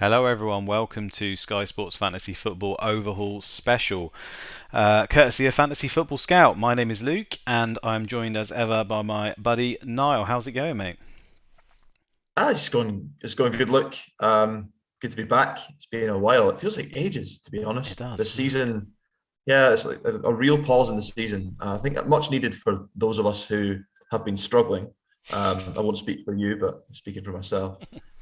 Hello, everyone. Welcome to Sky Sports Fantasy Football Overhaul Special, courtesy of Fantasy Football Scout. My name is Luke, and I'm joined as ever by my buddy Niall. How's it going, mate? It's going good. Look, good to be back. It's been a while. It feels like ages, to be It honest. The does. season, yeah, it's like a real pause in the season. I think much needed for those of us who have been struggling. I won't speak for you, but I'm speaking for myself.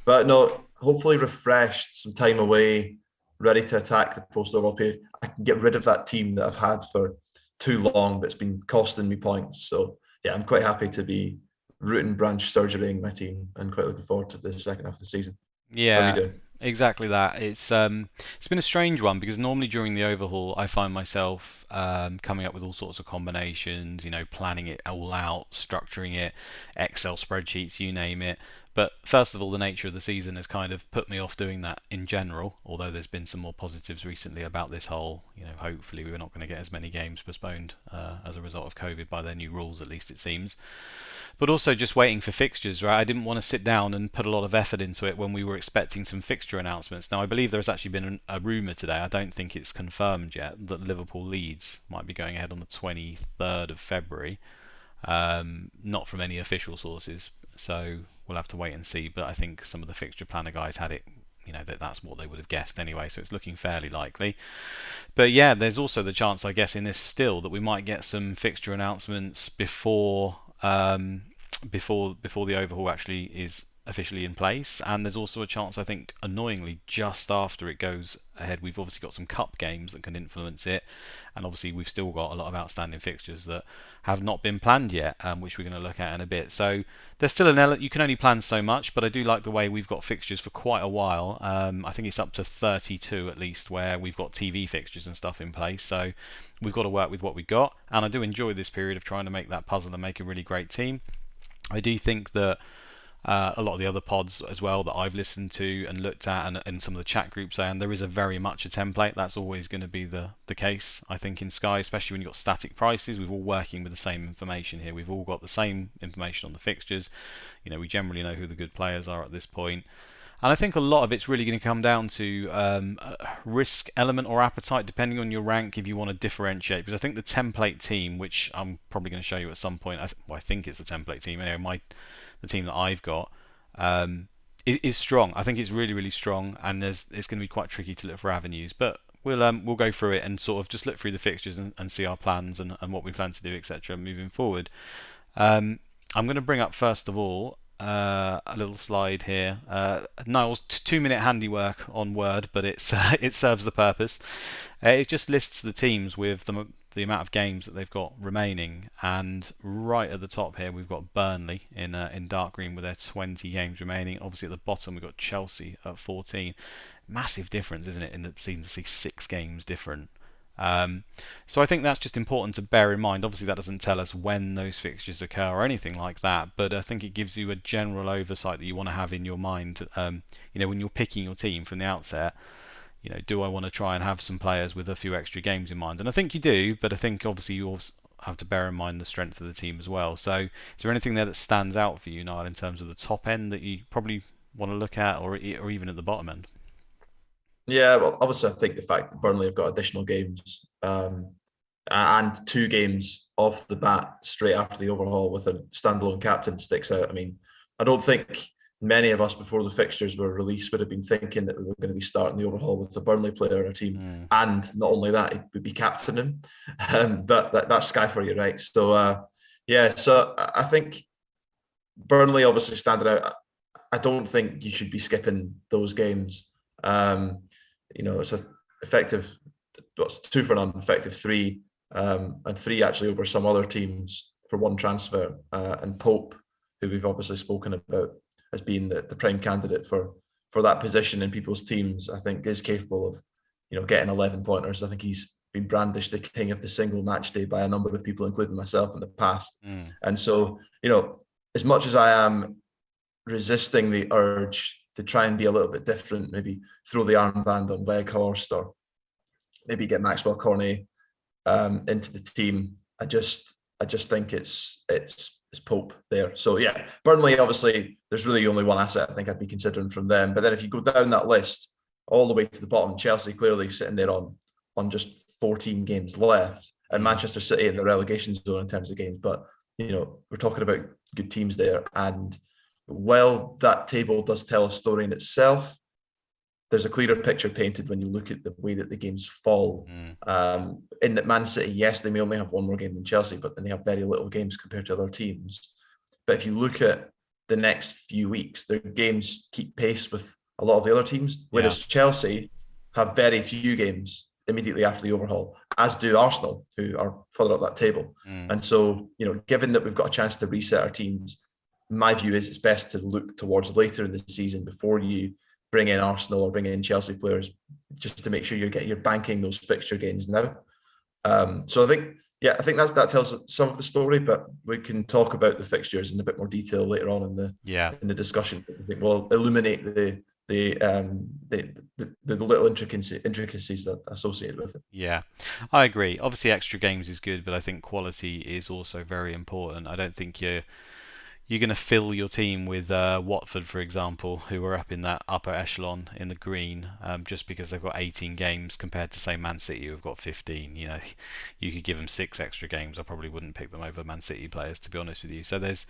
But no, hopefully refreshed, some time away, ready to attack the post-overall period. I can get rid of that team that I've had for too long that's been costing me points. So yeah, I'm quite happy to be root and branch surgerying my team and quite looking forward to the second half of the season. How are you Yeah, doing? exactly that. It's been a strange one because normally during the overhaul, I find myself coming up with all sorts of combinations, planning it all out, structuring it, Excel spreadsheets, you name it. But first of all, the nature of the season has kind of put me off doing that in general, although there's been some more positives recently about this whole, hopefully we're not going to get as many games postponed as a result of COVID by their new rules, at least it seems. But also just waiting for fixtures, right? I didn't want to sit down and put a lot of effort into it when we were expecting some fixture announcements. Now, I believe there's actually been a rumour today, I don't think it's confirmed yet, that Liverpool Leeds might be going ahead on the 23rd of February. Not from any official sources, so we'll have to wait and see. But I think some of the fixture planner guys had it, that's what they would have guessed anyway, so it's looking fairly likely. But yeah, there's also the chance, I guess, in this still that we might get some fixture announcements before the overhaul actually is officially in place. And there's also a chance, I think, annoyingly, just after it goes ahead, we've obviously got some cup games that can influence it, and obviously we've still got a lot of outstanding fixtures that have not been planned yet, which we're going to look at in a bit. So there's still an element. You can only plan so much, but I do like the way we've got fixtures for quite a while. I think it's up to 32 at least, where we've got TV fixtures and stuff in place. So we've got to work with what we got, and I do enjoy this period of trying to make that puzzle and make a really great team. I do think that a lot of the other pods as well that I've listened to and looked at, and some of the chat groups, and there is a very much a template. That's always going to be the case, I think, in Sky, especially when you've got static prices. We're all working with the same information here. We've all got the same information on the fixtures. We generally know who the good players are at this point. And I think a lot of it's really going to come down to risk element or appetite, depending on your rank, if you want to differentiate. Because I think the template team, which I'm probably going to show you at some point, I think it's the template team. Anyway, the team that I've got is strong. I think it's really, really strong, and it's going to be quite tricky to look for avenues. But we'll go through it and sort of just look through the fixtures and see our plans and what we plan to do, etc. moving forward. Um, I'm going to bring up first of all a little slide here. Niall's 2 minute handiwork on Word, but it serves the purpose. It just lists the teams with the amount of games that they've got remaining, and right at the top here we've got Burnley in dark green with their 20 games remaining. Obviously at the bottom we've got Chelsea at 14. Massive difference, isn't it, in the season to see 6 games different. Um, so I think that's just important to bear in mind. Obviously, that doesn't tell us when those fixtures occur or anything like that, but I think it gives you a general oversight that you want to have in your mind. When you're picking your team from the outset, do I want to try and have some players with a few extra games in mind? And I think you do, but I think obviously you also have to bear in mind the strength of the team as well. So, is there anything there that stands out for you, Niall, in terms of the top end that you probably want to look at, or even at the bottom end? Yeah, well, obviously, I think the fact that Burnley have got additional games and two games off the bat straight after the overhaul with a standalone captain sticks out. I mean, I don't think many of us before the fixtures were released would have been thinking that we were going to be starting the overhaul with a Burnley player in our team. Mm. And not only that, it would be captaining him. But that's Sky for you, right? So, yeah, so I think Burnley obviously standing out. I don't think you should be skipping those games. Um, it's a effective what's 2 for none, effective three, and three actually over some other teams for one transfer. And Pope, who we've obviously spoken about as being the prime candidate for that position in people's teams, I think is capable of getting 11 pointers. I think he's been brandished the king of the single match day by a number of people, including myself in the past. Mm. And so, as much as I am resisting the urge to try and be a little bit different, maybe throw the armband on Weghorst or maybe get Maxwell Cornet into the team. I just think it's is Pope there. So yeah, Burnley obviously there's really only one asset I think I'd be considering from them. But then if you go down that list all the way to the bottom, Chelsea clearly sitting there on just 14 games left, and Mm. Manchester City in the relegation zone in terms of games. But we're talking about good teams there, and while that table does tell a story in itself, there's a clearer picture painted when you look at the way that the games fall. Mm. In that Man City, yes, they may only have one more game than Chelsea, but then they have very little games compared to other teams. But if you look at the next few weeks, their games keep pace with a lot of the other teams, Yeah. whereas Chelsea have very few games immediately after the overhaul, as do Arsenal, who are further up that table. Mm. And so, given that we've got a chance to reset our teams, my view is it's best to look towards later in the season before you bring in Arsenal or bring in Chelsea players, just to make sure you're banking those fixture gains now. So I think that tells some of the story, but we can talk about the fixtures in a bit more detail later on in the discussion. I think we'll illuminate the little intricacies that are associated with it. Yeah, I agree. Obviously, extra games is good, but I think quality is also very important. I don't think you're going to fill your team with Watford, for example, who are up in that upper echelon in the green, just because they've got 18 games compared to, say, Man City, who've got 15. You could give them 6 extra games. I probably wouldn't pick them over Man City players, to be honest with you. So there's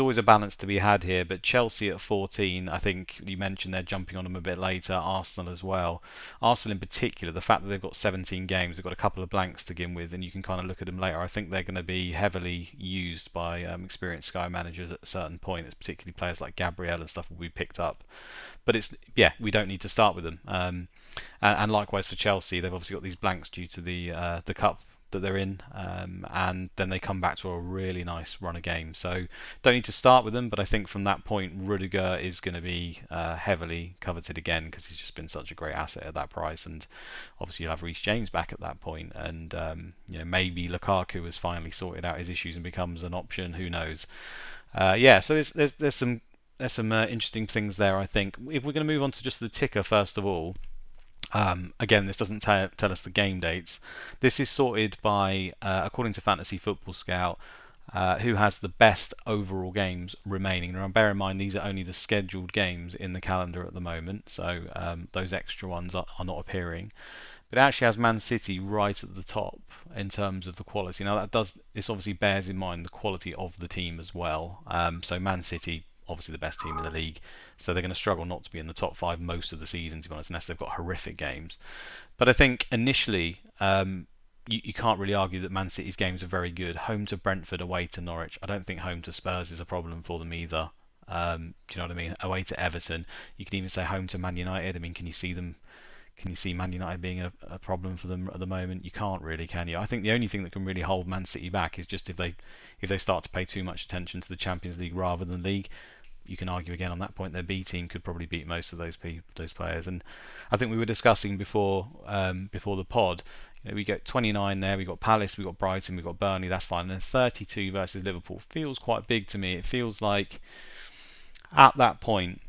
always a balance to be had here. But Chelsea at 14, I think you mentioned they're jumping on them a bit later. Arsenal as well. Arsenal in particular, the fact that they've got 17 games, they've got a couple of blanks to begin with, and you can kind of look at them later. I think they're going to be heavily used by experienced Sky managers at a certain point. It's particularly players like Gabriel and stuff will be picked up. But we don't need to start with them. And likewise for Chelsea, they've obviously got these blanks due to the cup that they're in, and then they come back to a really nice run of games. So don't need to start with them, but I think from that point, Rudiger is going to be heavily coveted again because he's just been such a great asset at that price, and obviously you'll have Reece James back at that point, and maybe Lukaku has finally sorted out his issues and becomes an option. Who knows? So there's some interesting things there. I think if we're going to move on to just the ticker first of all. Again, this doesn't tell us the game dates. This is sorted by, according to Fantasy Football Scout, who has the best overall games remaining. Now, bear in mind, these are only the scheduled games in the calendar at the moment, so those extra ones are not appearing. But it actually has Man City right at the top in terms of the quality. Now, this obviously bears in mind the quality of the team as well. So Man City, obviously the best team in the league, so they're going to struggle not to be in the top 5 most of the season, to be honest, unless they've got horrific games. But I think initially, you can't really argue that Man City's games are very good. Home to Brentford, away to Norwich. I don't think home to Spurs is a problem for them either. Do you know what I mean? Away to Everton. You could even say home to Man United. I mean, can you see Man United being a problem for them at the moment? You can't really, can you? I think the only thing that can really hold Man City back is just if they start to pay too much attention to the Champions League rather than league. You can argue again on that point. Their B team could probably beat most of those players. And I think we were discussing before the pod. We got 29 there. We got Palace, we got Brighton, we got Burnley. That's fine. And then 32 versus Liverpool feels quite big to me. It feels like at that point.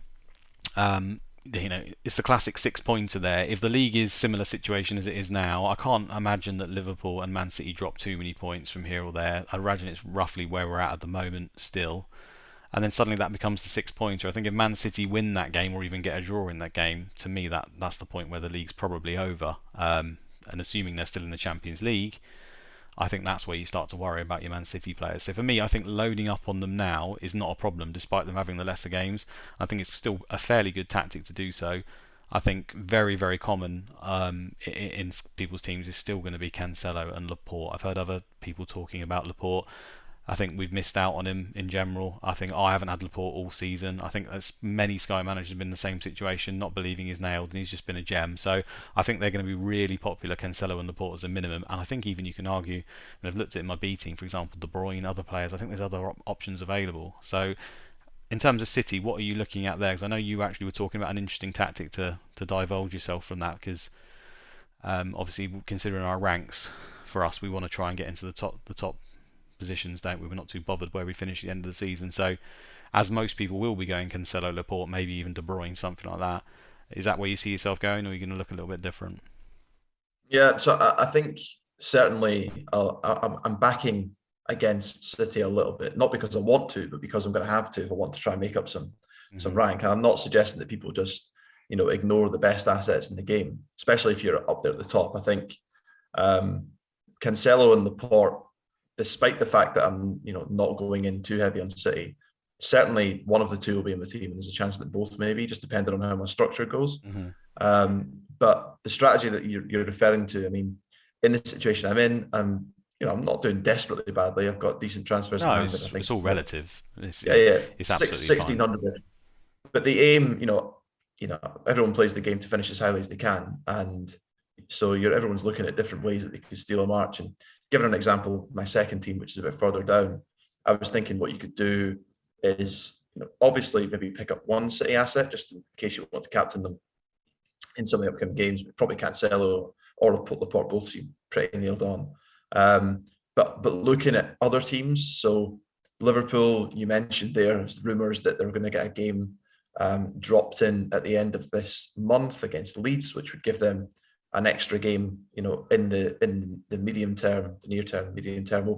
It's the classic 6-pointer there. If the league is similar situation as it is now, I can't imagine that Liverpool and Man City drop too many points from here or there. I imagine it's roughly where we're at the moment still. And then suddenly that becomes the 6-pointer. I think if Man City win that game or even get a draw in that game, to me that's the point where the league's probably over. And assuming they're still in the Champions League, I think that's where you start to worry about your Man City players. So for me, I think loading up on them now is not a problem, despite them having the lesser games. I think it's still a fairly good tactic to do so. I think very, very common in people's teams is still going to be Cancelo and Laporte. I've heard other people talking about Laporte. I think we've missed out on him in general. I think I haven't had Laporte all season. I think as many Sky managers have been in the same situation, not believing he's nailed, and he's just been a gem. So I think they're going to be really popular, Cancelo and Laporte as a minimum. And I think even you can argue, and I've looked at it in my B team, for example, De Bruyne, other players, I think there's other options available. So in terms of City, what are you looking at there? Because I know you actually were talking about an interesting tactic to divulge yourself from that, because obviously considering our ranks, for us, we want to try and get into the top positions, don't we? We're not too bothered where we finish at the end of the season. So, as most people will be going, Cancelo, Laporte, maybe even De Bruyne, something like that. Is that where you see yourself going, or are you going to look a little bit different? Yeah, so I think certainly I'm backing against City a little bit, not because I want to, but because I'm going to have to if I want to try and make up some Hmm. rank. And I'm not suggesting that people just ignore the best assets in the game, especially if you're up there at the top. I think um, Cancelo and Laporte, despite the fact that I'm not going in too heavy on City, certainly one of the two will be in the team, and there's a chance that both maybe, just depending on how my structure goes. Hmm. But the strategy that you're referring to, I mean, in the situation I'm in, I'm not doing desperately badly. I've got decent transfers in No, hand, and I it's think all relative. yeah, yeah, It's six absolutely sixteen fine. hundred. But the aim, everyone plays the game to finish as highly as they can, and so everyone's looking at different ways that they could steal a march. And given an example, my second team, which is a bit further down, I was thinking what you could do is, obviously maybe pick up one City asset just in case you want to captain them in some of the upcoming games. But probably Cancelo or Laporte both seem pretty nailed on. But looking at other teams, so Liverpool, you mentioned there's rumours that they're going to get a game dropped in at the end of this month against Leeds, which would give them an extra game, in the medium term, the near term, medium term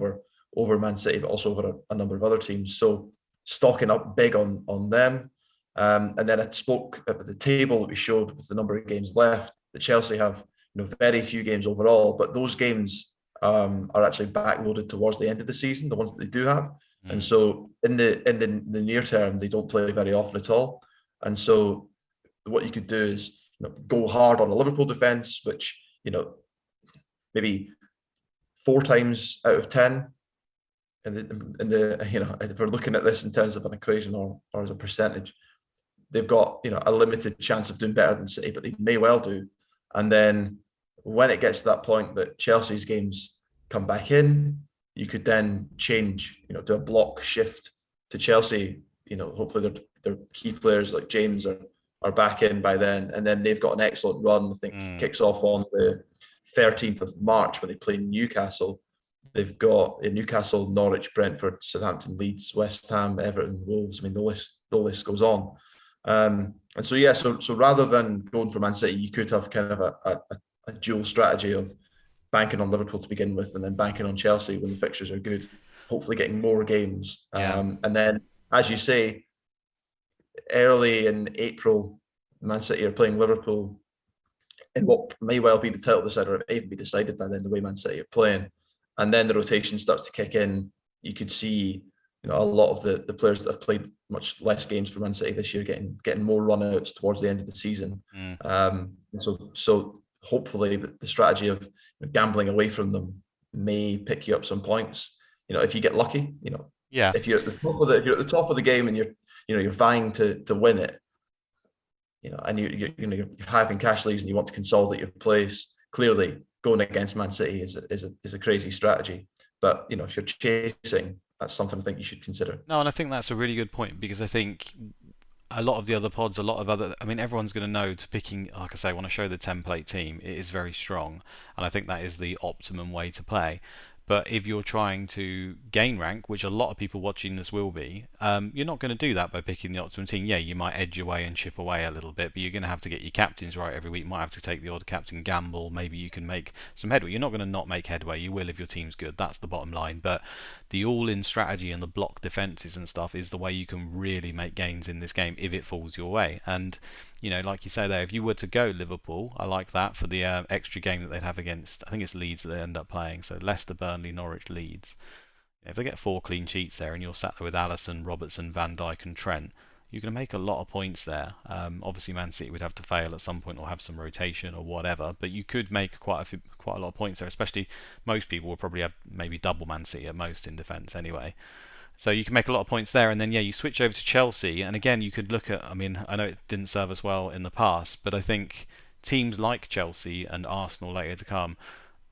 over Man City, but also over a number of other teams. So stocking up big on them. And then I spoke at the table that we showed with the number of games left. That Chelsea have, very few games overall, but those games are actually backloaded towards the end of the season, the ones that they do have. And Mm. so in the near term, they don't play very often at all. And so what you could do is go hard on a Liverpool defence, which maybe 4 times out of 10 in the if we're looking at this in terms of an equation or as a percentage, they've got a limited chance of doing better than City, but they may well do. And then when it gets to that point that Chelsea's games come back in, you could then change, do a block shift to Chelsea. Hopefully their key players like James are back in by then, and then they've got an excellent run. I think Mm. kicks off on the 13th of March when they play Newcastle. They've got Newcastle, Norwich, Brentford, Southampton, Leeds, West Ham, Everton, Wolves. I mean, the list goes on. And so yeah, so rather than going for Man City, you could have kind of a dual strategy of banking on Liverpool to begin with, and then banking on Chelsea when the fixtures are good. Hopefully, getting more games, Yeah. and then, as you say, early in April, Man City are playing Liverpool in what may well be the title decider, or it may even be decided by then the way Man City are playing, and then the rotation starts to kick in. You could see, a lot of the players that have played much less games for Man City this year getting more runouts towards the end of the season. Mm. So hopefully the strategy of gambling away from them may pick you up some points. If you get lucky, Yeah. if you're at the top of the if you're at the top of the game and you're vying to win it, and you're high up in cash leagues and you want to consolidate your place. Clearly, going against Man City is a crazy strategy. But if you're chasing, that's something I think you should consider. No, and I think that's a really good point because I think a lot of the other pods, a lot of other, I mean, everyone's going to know to picking, like I say, when I show the template team, it is very strong, and I think that is the optimum way to play. But if you're trying to gain rank, which a lot of people watching this will be, you're not going to do that by picking the optimum team. Yeah, you might edge away and chip away a little bit, but you're going to have to get your captains right every week. You might have to take the odd captain gamble. Maybe you can make some headway. You're not going to not make headway. You will if your team's good. That's the bottom line. But the all-in strategy and the block defenses and stuff is the way you can really make gains in this game if it falls your way. And like you say there, if you were to go Liverpool, I like that for the extra game that they'd have against, I think it's Leeds that they end up playing. So Leicester, Burnley, Norwich, Leeds. If they get 4 clean sheets there and you're sat there with Alisson, Robertson, Van Dijk and Trent, you're going to make a lot of points there. Obviously, Man City would have to fail at some point or have some rotation or whatever, but you could make quite a lot of points there. Especially, most people will probably have maybe double Man City at most in defence anyway. So you can make a lot of points there, and then yeah, you switch over to Chelsea, and again you could look at. I mean, I know it didn't serve us well in the past, but I think teams like Chelsea and Arsenal later to come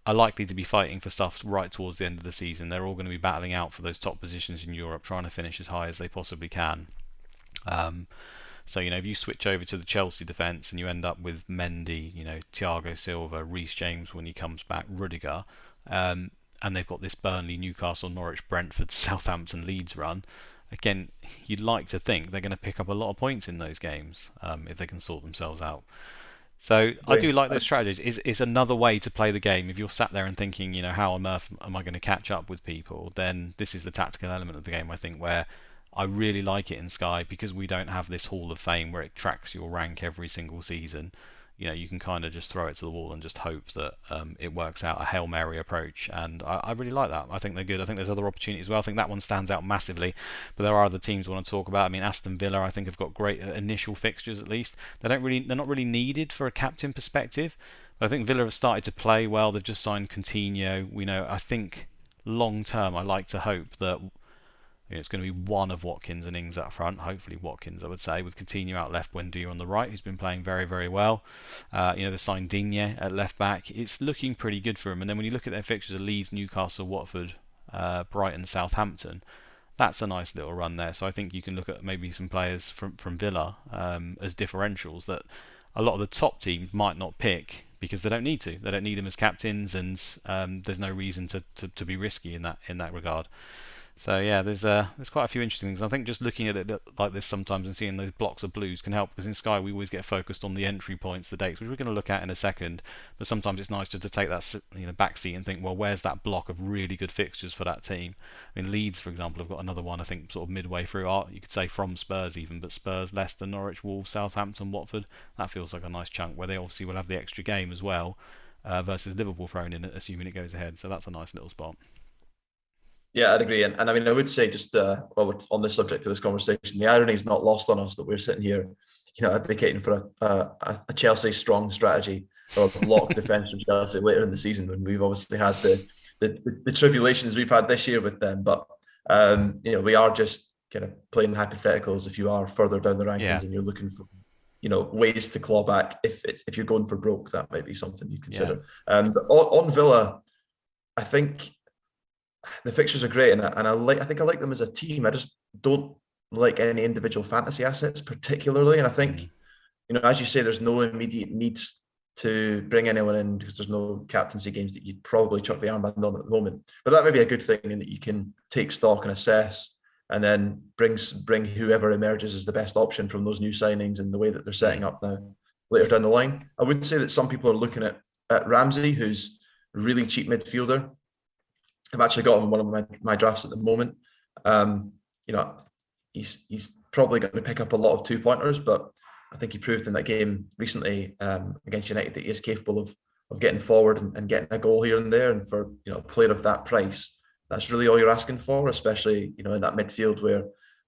are likely to be fighting for stuff right towards the end of the season. They're all going to be battling out for those top positions in Europe, trying to finish as high as they possibly can. Um, so if you switch over to the Chelsea defence and you end up with Mendy, Thiago Silva, Reece James when he comes back, Rudiger, and they've got this Burnley, Newcastle, Norwich, Brentford, Southampton, Leeds run. Again, you'd like to think they're going to pick up a lot of points in those games if they can sort themselves out. So I Agree. do like those strategies. Is another way to play the game. If you're sat there and thinking, how on earth am I going to catch up with people, then this is the tactical element of the game. I think where I really like it in Sky because we don't have this Hall of Fame where it tracks your rank every single season. You can kind of just throw it to the wall and just hope that it works out, a Hail Mary approach. And I really like that. I think they're good. I think there's other opportunities as well. I think that one stands out massively. But there are other teams I want to talk about. I mean, Aston Villa, I think, have got great initial fixtures at least. They're not really needed for a captain perspective. But I think Villa have started to play well. They've just signed Coutinho. I think long term, I like to hope that it's going to be one of Watkins and Ings up front. Hopefully Watkins, I would say, with Coutinho out left, Buendia on the right, who's been playing very, very well. They signed Digne at left back. It's looking pretty good for him. And then when you look at their fixtures of Leeds, Newcastle, Watford, Brighton, Southampton, that's a nice little run there. So I think you can look at maybe some players from Villa as differentials that a lot of the top teams might not pick because they don't need to. They don't need them as captains, and there's no reason to be risky in that regard. So yeah, there's quite a few interesting things. I think just looking at it like this sometimes and seeing those blocks of blues can help because in Sky we always get focused on the entry points, the dates, which we're going to look at in a second. But sometimes it's nice just to take that back seat and think, well, where's that block of really good fixtures for that team? I mean, Leeds, for example, have got another one. I think sort of midway through. You could say from Spurs even, but Spurs, Leicester, Norwich, Wolves, Southampton, Watford. That feels like a nice chunk where they obviously will have the extra game as well versus Liverpool thrown in, assuming it goes ahead. So that's a nice little spot. Yeah, I'd agree. And I mean, I would say just while we're on the subject of this conversation, the irony is not lost on us that we're sitting here, advocating for a Chelsea strong strategy or a block defence from Chelsea later in the season when we've obviously had the tribulations we've had this year with them. But we are just kind of playing hypotheticals. If you are further down the Yeah, rankings and you're looking for ways to claw back, if you're going for broke, that might be something you yeah. consider. But on Villa, I think the fixtures are great, and I think I like them as a team. I just don't like any individual fantasy assets particularly, and I think Mm. as you say, there's no immediate needs to bring anyone in because there's no captaincy games that you'd probably chuck the armband on at the moment. But that may be a good thing in that you can take stock and assess, and then bring whoever emerges as the best option from those new signings and the way that they're setting Mm. up now later down the line. I would say that some people are looking at Ramsey, who's a really cheap midfielder. I've actually got him in one of my drafts at the moment. Um, you know, he's probably going to pick up a lot of 2-pointers, but I think he proved in that game recently against United that he is capable of getting forward and getting a goal here and there. And for a player of that price, that's really all you're asking for, especially in that midfield where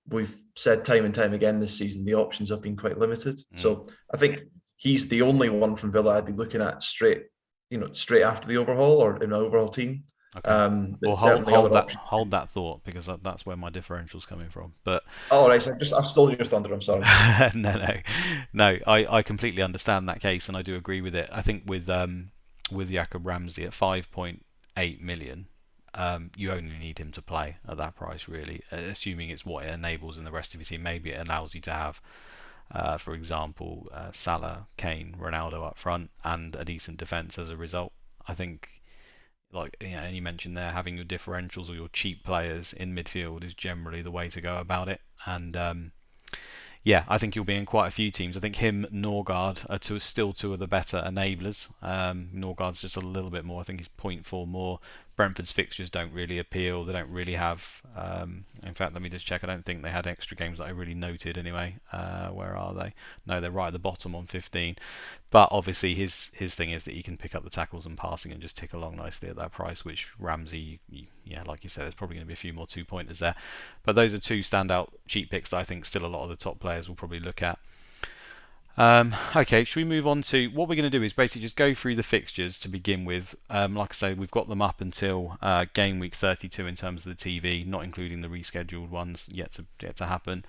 we've said time and time again this season the options have been quite limited. Mm. So I think he's the only one from Villa I'd be looking at straight after the overhaul or in an overhaul team. Okay. But Well, certainly other options. hold that thought because that's where my differential's coming from. But Oh, right. So I've stolen your thunder. I'm sorry. no. I completely understand that case and I do agree with it. I think with Jacob Ramsey at 5.8 million, you only need him to play at that price really, assuming it's what it enables in the rest of your team. Maybe it allows you to have, for example, Salah, Kane, Ronaldo up front, and a decent defence as a result. I think and you mentioned there having your differentials or your cheap players in midfield is generally the way to go about it. And yeah, I think he'll be in quite a few teams. I think him, Norgard are still two of the better enablers. Norgard's just a little bit more. I think he's point 0.4 more. Brentford's fixtures don't really appeal. They don't really have. In fact, let me just check. I don't think they had extra games that I really noted anyway. Where are they? No, they're right at the bottom on 15. But obviously, his thing is that he can pick up the tackles and passing and just tick along nicely at that price. Which Ramsey, yeah, like you said, there's probably going to be a few more 2-pointers there. But those are two standout cheap picks that I think still a lot of the top players will probably look at. Okay, should we move on to what we're going to do is basically just go through the fixtures to begin with. Like I say, we've got them up until game week 32 in terms of the TV, not including the rescheduled ones yet to happen.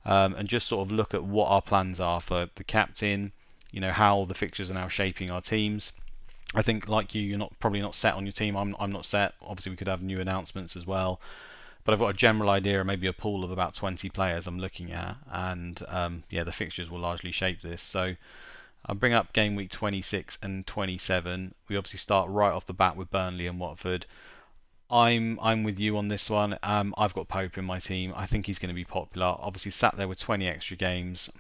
And just sort of look at what our plans are for the captain, how the fixtures are now shaping our teams. I think like you're probably not set on your team. I'm not set. Obviously, we could have new announcements as well. But I've got a general idea, maybe a pool of about 20 players I'm looking at, and yeah, the fixtures will largely shape this. So I'll bring up game week 26 and 27. We obviously start right off the bat with Burnley and Watford. I'm with you on this one. I've got Pope in my team. I think he's going to be popular. Obviously, sat there with 20 extra games.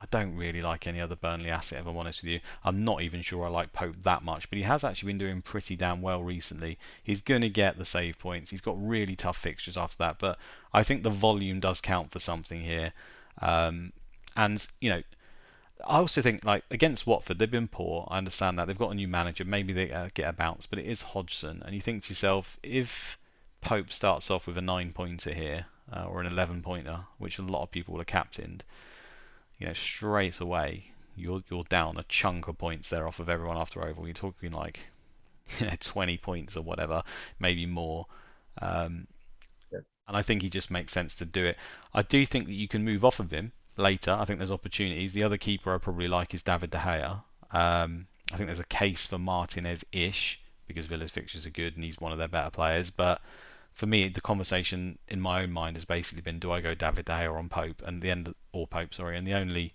I don't really like any other Burnley asset, if I'm honest with you. I'm not even sure I like Pope that much, but he has actually been doing pretty damn well recently. He's going to get the save points. He's got really tough fixtures after that, but I think the volume does count for something here. Um, and, I also think, like, against Watford, they've been poor. I understand that. They've got a new manager. Maybe they get a bounce, but it is Hodgson. And you think to yourself, if Pope starts off with a 9-pointer here, or an 11-pointer, which a lot of people will have captained, straight away you're down a chunk of points there off of everyone after overall. You're talking like 20 points or whatever, maybe more. Um, Yeah. and I think he just makes sense to do it. I do think that you can move off of him later. I think there's opportunities. The other keeper I probably like is David De Gea. I think there's a case for Martinez-ish because Villa's fixtures are good and he's one of their better players. But for me, the conversation in my own mind has basically been: do I go David De Gea on Pope? And the end, or Pope, sorry. And the only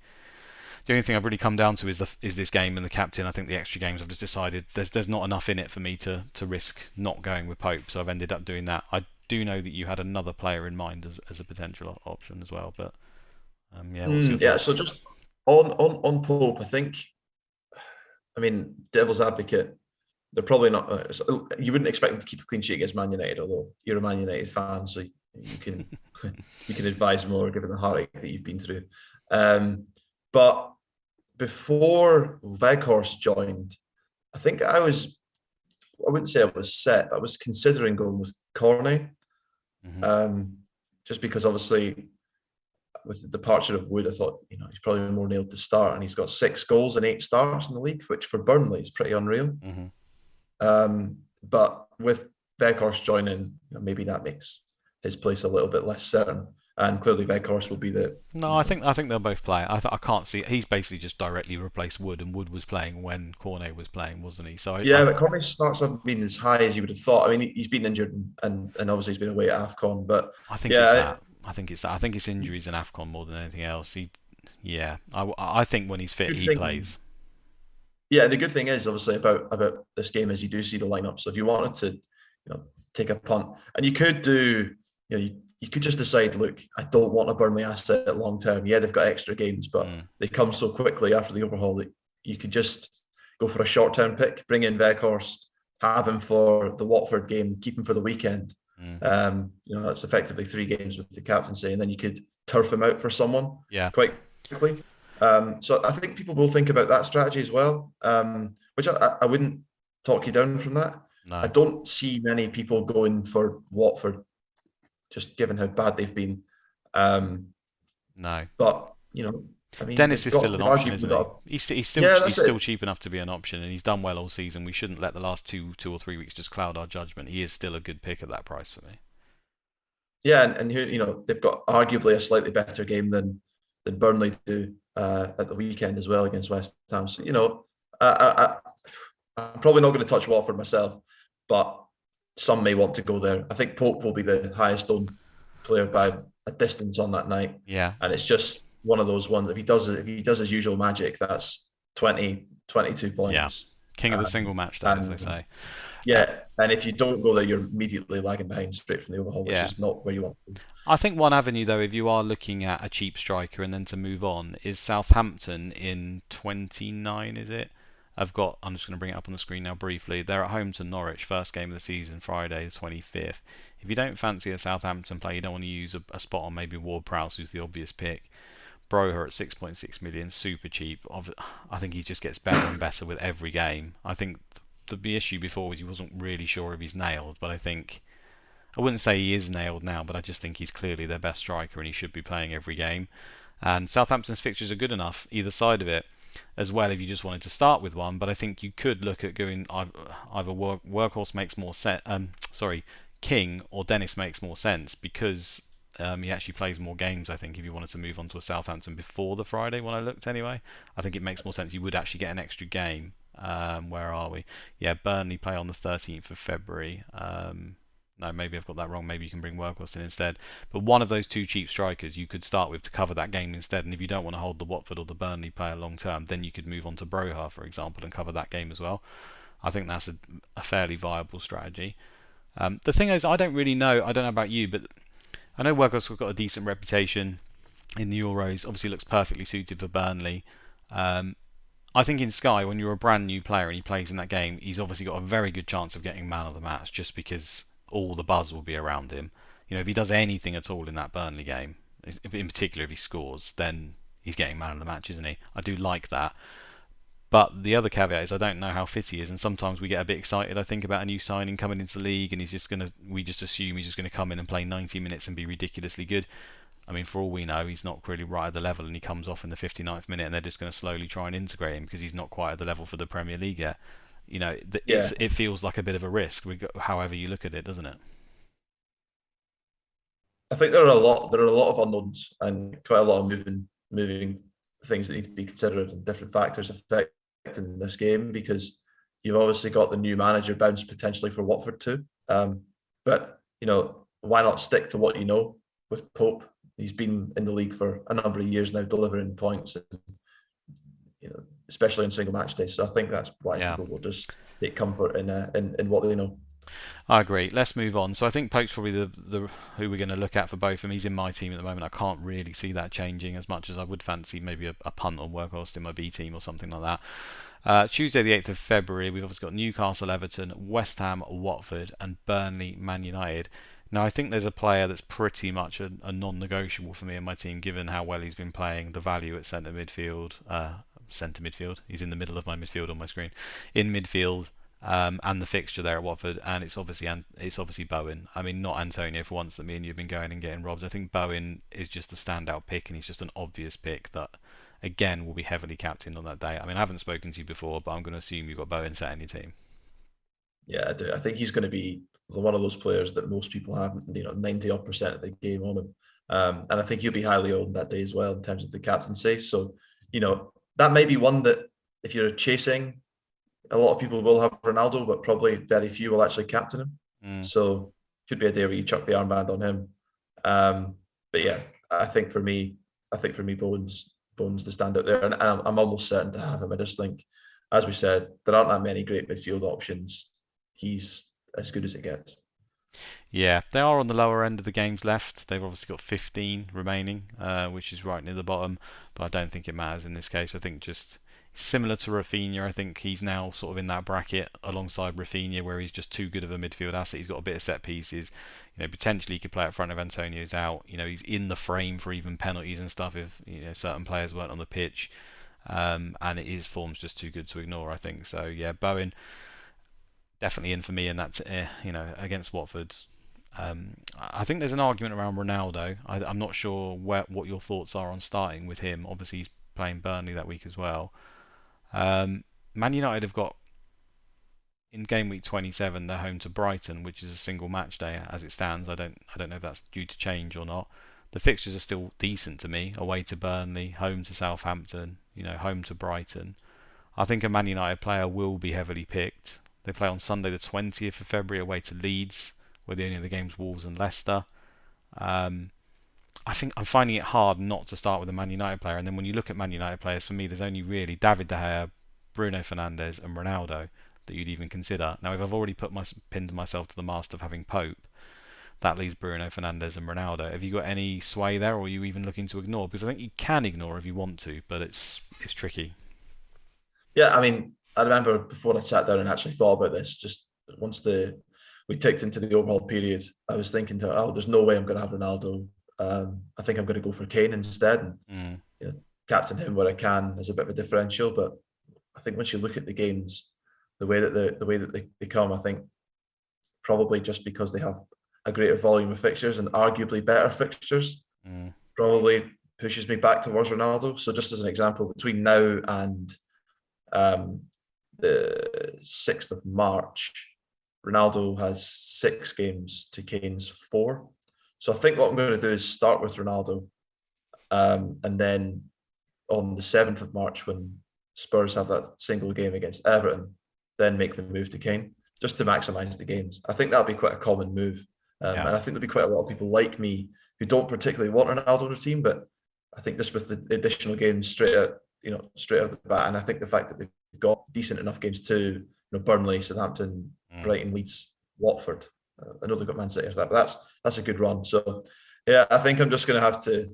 thing I've really come down to is this game and the captain. I think the extra games I've just decided there's not enough in it for me to risk not going with Pope, so I've ended up doing that. I do know that you had another player in mind as a potential option as well, but yeah, what's your Yeah, thoughts? so just on Pope, I think. I mean, devil's advocate. They're probably not. You wouldn't expect them to keep a clean sheet against Man United, although you're a Man United fan, so you can you can advise more given the heartache that you've been through. But before Weghorst joined, I think I wouldn't say I was set, but I was considering going with Cornet, Hmm. um, just because obviously with the departure of Wood, I thought he's probably more nailed to start, and he's got 6 goals and 8 starts in the league, which for Burnley is pretty unreal. Hmm. But with Weghorst joining, maybe that makes his place a little bit less certain. And clearly, Weghorst will be the No, you know I think they'll both play. I can't see. He's basically just directly replaced Wood, and Wood was playing when Cornet was playing, wasn't he? So yeah, but Cornet's starts haven't been as high as you would have thought. I mean, he's been injured and obviously he's been away at AFCON, but I think it's yeah, that. I think it's that. I think it's injuries in Afcon more than anything else. Yeah. I think when he's fit, good he thing. plays. Yeah, the good thing is obviously about this game is you do see the lineup. So if you wanted to, take a punt, and you could do, you could just decide, look, I don't want a Burnley asset long term. Yeah, they've got extra games, but Mm, they come so quickly after the overhaul that you could just go for a short term pick, bring in Weghorst, have him for the Watford game, keep him for the weekend. mm. It's effectively 3 games with the captaincy, and then you could turf him out for someone Yeah. quite quickly. So I think people will think about that strategy as well, which I wouldn't talk you down from that. I No. don't see many people going for Watford, just given how bad they've been. Um, No. but I mean, Dennis is still an they've option, arguably isn't he? got. He's Yeah, that's still it. cheap enough to be an option, and he's done well all season. We shouldn't let the last two or 3 weeks just cloud our judgment. He is still a good pick at that price for me. Yeah, and who they've got arguably a slightly better game than Burnley do at the weekend as well against West Ham. So I'm probably not going to touch Watford myself, but some may want to go there. I think Pope will be the highest owned player by a distance on that night, Yeah. and it's just one of those ones. If he does his usual magic, that's 20, 22 Yeah. points. King of the Um, single match day, as they and say. Uh, yeah, and if you don't go there, you're immediately lagging behind straight from the overhaul, which yeah. is not where you want to be. I think one avenue, though, if you are looking at a cheap striker and then to move on, is Southampton in 29, is it? I'm just going to bring it up on the screen now briefly. They're at home to Norwich, first game of the season, Friday the 25th. If you don't fancy a Southampton play, you don't want to use a spot on maybe Ward Prowse, who's the obvious pick. Broher at 6.6 million, super cheap. I think he just gets better and better with every game. I think the issue before was he wasn't really sure if he's nailed, but I wouldn't say he is nailed now, but I just think he's clearly their best striker and he should be playing every game. And Southampton's fixtures are good enough, either side of it, as well if you just wanted to start with one. But I think you could look at going either Workhorse makes more sense, King or Dennis makes more sense because he actually plays more games. I think if you wanted to move on to a Southampton before the Friday, when I looked anyway, I think it makes more sense. You would actually get an extra game. Where are we? Yeah, Burnley play on the 13th of February. No, maybe I've got that wrong. Maybe you can bring Workhorse in instead. But one of those two cheap strikers you could start with to cover that game instead. And if you don't want to hold the Watford or the Burnley player long term, then you could move on to Broha, for example, and cover that game as well. I think that's a fairly viable strategy. The thing is, I don't know about you, but I know Workhorse has got a decent reputation. in the Euros. Obviously, looks perfectly suited for Burnley. Um, I think in Sky, when you're a brand new player and he plays in that game, he's obviously got a very good chance of getting man of the match just because all the buzz will be around him. You know, if he does anything at all in that Burnley game, in particular if he scores, then he's getting man of the match, isn't he? I do like that. But the other caveat is I don't know how fit he is, and sometimes we get a bit excited. I think about a new signing coming into the league, and we just assume he's just gonna come in and play 90 minutes and be ridiculously good. I mean, for all we know, he's not really right at the level, and he comes off in the 59th minute, and they're just going to slowly try and integrate him because he's not quite at the level for the Premier League yet. You know, Yeah, it feels like a bit of a risk, however you look at it, doesn't it? I think there are a lot of unknowns and quite a lot of moving things that need to be considered and different factors affecting this game because you've obviously got the new manager bounce potentially for Watford too. But why not stick to what you know with Pope? He's been in the league for a number of years now, delivering points, and, especially on single match days. So I think that's why Yeah. people will just take comfort in what they know. I agree. Let's move on. So I think Pope's probably the who we're going to look at for both of them. He's in my team at the moment. I can't really see that changing as much as I would fancy maybe a punt on Workhorse in my B team or something like that. Tuesday, the 8th of February, we've obviously got Newcastle, Everton, West Ham, Watford, and Burnley, Man United. Now, I think there's a player that's pretty much a non-negotiable for me in my team, given how well he's been playing. The value at centre midfield. He's in the middle of my midfield on my screen. In midfield, and the fixture there at Watford, and it's obviously Bowen. I mean, not Antonio for once that me and you've been going and getting robbed. I think Bowen is just the standout pick, and he's just an obvious pick that, again, will be heavily captained on that day. I mean, I haven't spoken to you before, but I'm going to assume you've got Bowen set in your team. Yeah, I do. I think he's going to be one of those players that most people have, 90% of the game on him. And I think he'll be highly owned that day as well in terms of the captaincy. So, that may be one that if you're chasing, a lot of people will have Ronaldo, but probably very few will actually captain him. Mm. So could be a day where you chuck the armband on him. But yeah, I think for me, Bowen's the standout there, and I'm almost certain to have him. I just think, as we said, there aren't that many great midfield options. He's as good as it gets. Yeah, they are on the lower end of the games left. They've obviously got 15 remaining, which is right near the bottom, but I don't think it matters in this case. I think just similar to Rafinha, I think he's now sort of in that bracket alongside Rafinha where he's just too good of a midfield asset. He's got a bit of set pieces. Potentially he could play up front if Antonio's out. He's in the frame for even penalties and stuff if certain players weren't on the pitch. And his form's just too good to ignore, I think. So yeah, Bowen definitely in for me, and that's against Watford. I think there's an argument around Ronaldo. I'm not sure what your thoughts are on starting with him. Obviously, he's playing Burnley that week as well. Man United have got in game week 27. They're home to Brighton, which is a single match day as it stands. I don't know if that's due to change or not. The fixtures are still decent to me. Away to Burnley, home to Southampton, home to Brighton. I think a Man United player will be heavily picked. They play on Sunday the 20th of February away to Leeds, where the only other games Wolves and Leicester. Um, I think I'm finding it hard not to start with a Man United player. And then when you look at Man United players, for me, there's only really David De Gea, Bruno Fernandes, and Ronaldo that you'd even consider. Now, if I've already pinned myself to the mast of having Pope, that leaves Bruno Fernandes and Ronaldo. Have you got any sway there, or are you even looking to ignore? Because I think you can ignore if you want to, but it's tricky. Yeah, I mean, I remember before I sat down and actually thought about this, just once we ticked into the overall period, I was thinking, there's no way I'm going to have Ronaldo. I think I'm going to go for Kane instead, and Mm. captain him where I can as a bit of a differential. But I think once you look at the games, the way that they come, I think probably just because they have a greater volume of fixtures and arguably better fixtures, Mm. probably pushes me back towards Ronaldo. So just as an example, between now and um, the 6th of March, Ronaldo has 6 games to Kane's 4. So I think what I'm going to do is start with Ronaldo, and then on the 7th of March, when Spurs have that single game against Everton, then make the move to Kane just to maximise the games. I think that'll be quite a common move. Yeah. And I think there'll be quite a lot of people like me who don't particularly want Ronaldo on the team, but I think just with the additional games straight out the bat, and I think the fact that they've got decent enough games too, Burnley, Southampton, Brighton, Leeds, Watford. I know they've got Man City after that, but that's a good run. So yeah, I think I'm just going to have to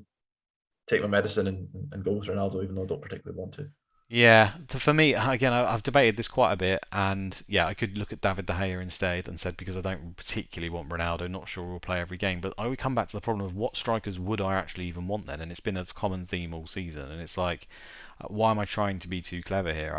take my medicine and go with Ronaldo, even though I don't particularly want to. Yeah, for me, again, I've debated this quite a bit, and yeah, I could look at David De Gea instead and said because I don't particularly want Ronaldo, not sure we'll play every game, but I would come back to the problem of what strikers would I actually even want then, and it's been a common theme all season, and it's like, why am I trying to be too clever here?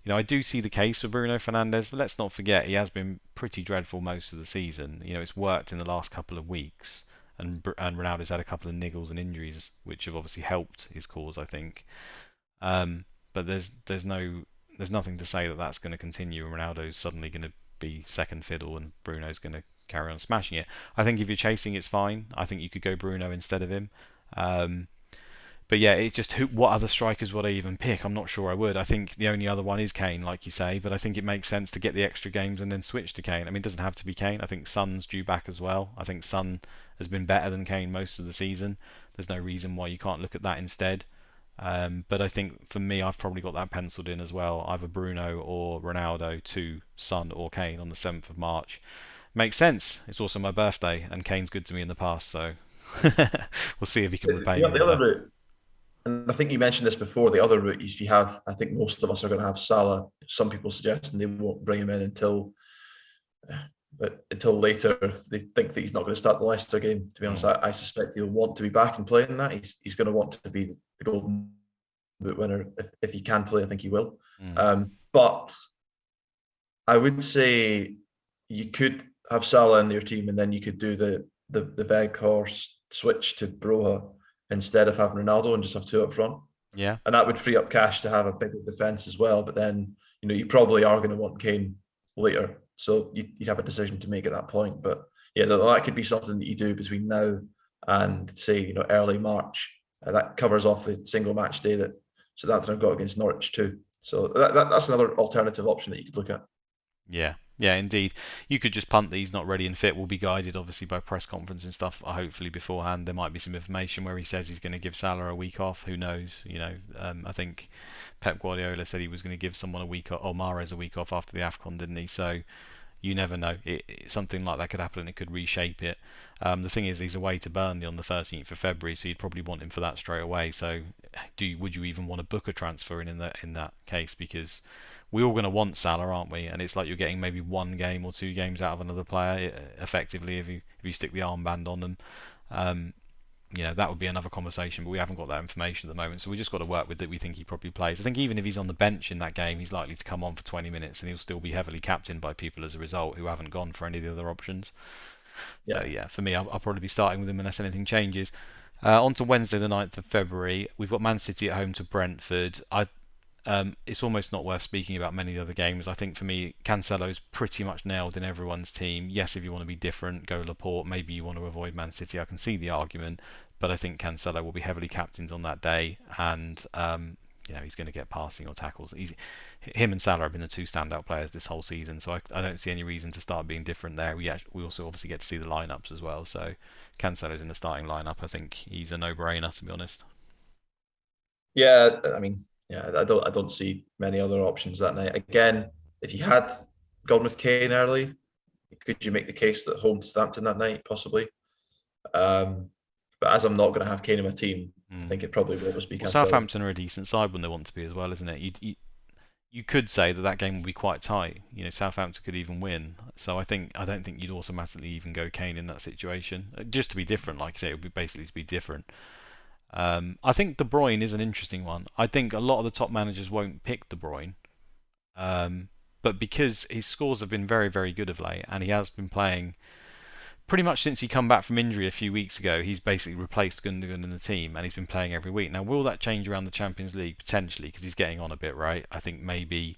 I do see the case for Bruno Fernandes, but let's not forget he has been pretty dreadful most of the season. It's worked in the last couple of weeks, and Ronaldo's had a couple of niggles and injuries, which have obviously helped his cause, I think. Um, but there's nothing to say that that's going to continue and Ronaldo's suddenly going to be second fiddle and Bruno's going to carry on smashing it. I think if you're chasing, it's fine. I think you could go Bruno instead of him. Um, but yeah, it's just what other strikers would I even pick? I'm not sure I would. I think the only other one is Kane, like you say, but I think it makes sense to get the extra games and then switch to Kane. I mean, it doesn't have to be Kane. I think Son's due back as well. I think Son has been better than Kane most of the season. There's no reason why you can't look at that instead. But I think for me, I've probably got that penciled in as well. Either Bruno or Ronaldo to Son or Kane on the 7th of March. Makes sense. It's also my birthday, and Kane's good to me in the past, so we'll see if he can repay me The with other that. route, and I think you mentioned this before, the other route is you have, I think most of us are going to have Salah. Some people suggesting they won't bring him in until later if they think that he's not going to start the Leicester game. To be honest, Mm. I suspect he'll want to be back and playing that. He's going to want to be the Golden Boot winner if he can play. I think he will. Mm. But I would say you could have Salah in your team, and then you could do the Weghorst switch to Broha instead of having Ronaldo and just have two up front. Yeah. And that would free up cash to have a bigger defense as well. But then you probably are going to want Kane later, so you'd have a decision to make at that point. But yeah, that could be something that you do between now and say early March. That covers off the single match day that Southampton have got against Norwich too. So that's another alternative option that you could look at. Yeah, yeah, indeed. You could just punt that he's not ready and fit. Will be guided obviously by press conference and stuff. Hopefully beforehand there might be some information where he says he's going to give Salah a week off. Who knows? I think Pep Guardiola said he was going to give someone a week off, or Mahrez a week off after the Afcon, didn't he? So you never know. Something like that could happen and it could reshape it. The thing is, he's away to Burnley on the 13th of February, so you'd probably want him for that straight away. So, would you even want to book a transfer in that case? Because we're all going to want Salah, aren't we? And it's like you're getting maybe one game or two games out of another player, effectively, if you stick the armband on them. Um, that would be another conversation, but we haven't got that information at the moment, so we just got to work with that. We think he probably plays. I think even if he's on the bench in that game, he's likely to come on for 20 minutes, and he'll still be heavily captained by people as a result who haven't gone for any of the other options. So Yeah. yeah, for me, I'll probably be starting with him unless anything changes. On to Wednesday, the 9th of February. We've got Man City at home to Brentford. It's almost not worth speaking about many of the other games. I think for me, Cancelo's pretty much nailed in everyone's team. Yes, if you want to be different, go Laporte. Maybe you want to avoid Man City. I can see the argument, but I think Cancelo will be heavily captained on that day, and he's going to get passing or tackles. Him and Salah have been the two standout players this whole season, so I don't see any reason to start being different there. We also obviously get to see the lineups as well, so Cancelo's in the starting lineup. I think he's a no-brainer, to be honest. Yeah, I mean, yeah, I don't see many other options that night. Again, if you had gone with Kane early, could you make the case that home to Southampton that night possibly? Um, but as I'm not going to have Kane in my team, I Mm. think it probably will just be Well, Cancelo. Southampton are a decent side when they want to be as well, isn't it? You could say that game will be quite tight. Southampton could even win. So I don't think you'd automatically even go Kane in that situation. Just to be different, like I say, it would be basically to be different. I think De Bruyne is an interesting one. I think a lot of the top managers won't pick De Bruyne, but because his scores have been very, very good of late, and he has been playing pretty much since he come back from injury a few weeks ago. He's basically replaced Gundogan in the team, and he's been playing every week. Now, will that change around the Champions League potentially? Because he's getting on a bit, right? I think maybe